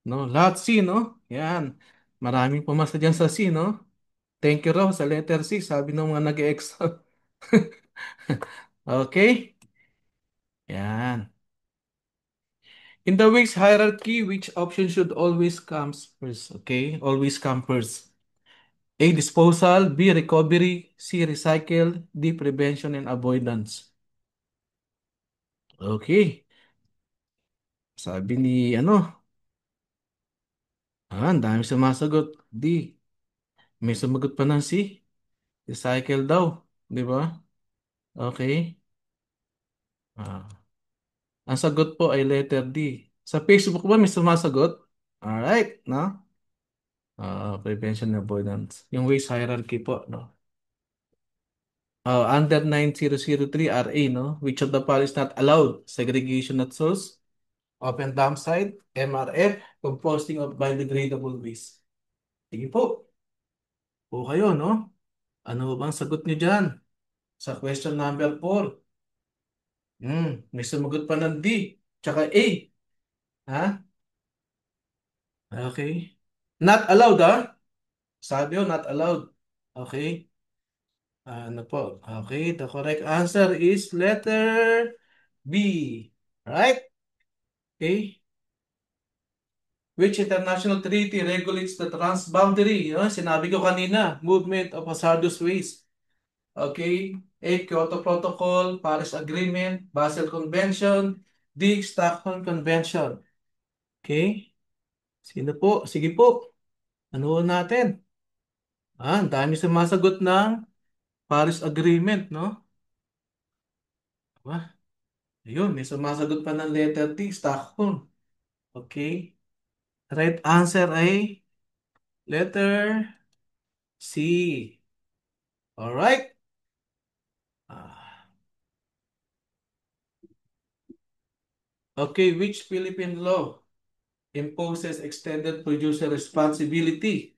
No, lahat C, no? Yan. Maraming pumasa dyan sa C, no? Thank you raw sa letter C, sabi ng mga nag-exam. Okay? Yan. In the waste hierarchy, which option should always comes first? Okay? Always come first. A, disposal. B, recovery. C, recycle. D, prevention and avoidance. Okay. Sabi ni ang dami sumasagot. D. May sumagot pa ng C. Recycle daw. Di ba? Okay. Ah. Ang sagot po ay letter D. Sa Facebook ba may sumasagot? Alright, no? Prevention and avoidance. Yung waste hierarchy po, no? Under 9003 RA, no? Which of the following is not allowed? Segregation at source, open dump site, MRF, composting of biodegradable waste. Sige po. Po kayo, no? Ano bang sagot niyo dyan? Sa question number 4. May sumagot pa ng D, tsaka A. Ha? Okay. Not allowed, ha? Sabi not allowed. Okay. Ano po? Okay, the correct answer is letter B. Right? Okay. Which international treaty regulates the transboundary? Sinabi ko kanina, movement of hazardous waste. Okay? A. Kyoto Protocol, Paris Agreement, Basel Convention, D. Stockholm Convention. Okay? Sino po? Sige po. Ano natin? Ang dami sumasagot ng Paris Agreement, no? Aba, ayun, may sumasagot pa ng letter T, Stockholm. Okay? Right answer ay letter C. Alright? Ah. Okay, which Philippine law imposes extended producer responsibility?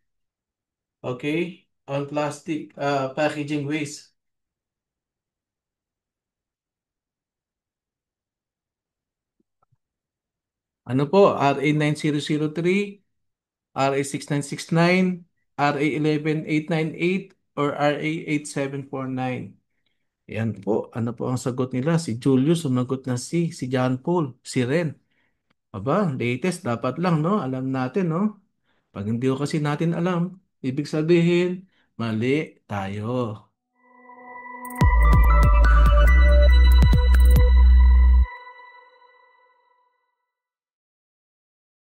Okay, on plastic packaging waste. Ano po? RA 9003, RA 6969, RA 11898, or RA 8749? Yan po. Ano po ang sagot nila? Si Julius sumagot na C. Si John Paul. Si Ren. Aba, latest. Dapat lang, no? Alam natin, no? Pag hindi ko kasi natin alam, ibig sabihin, mali tayo.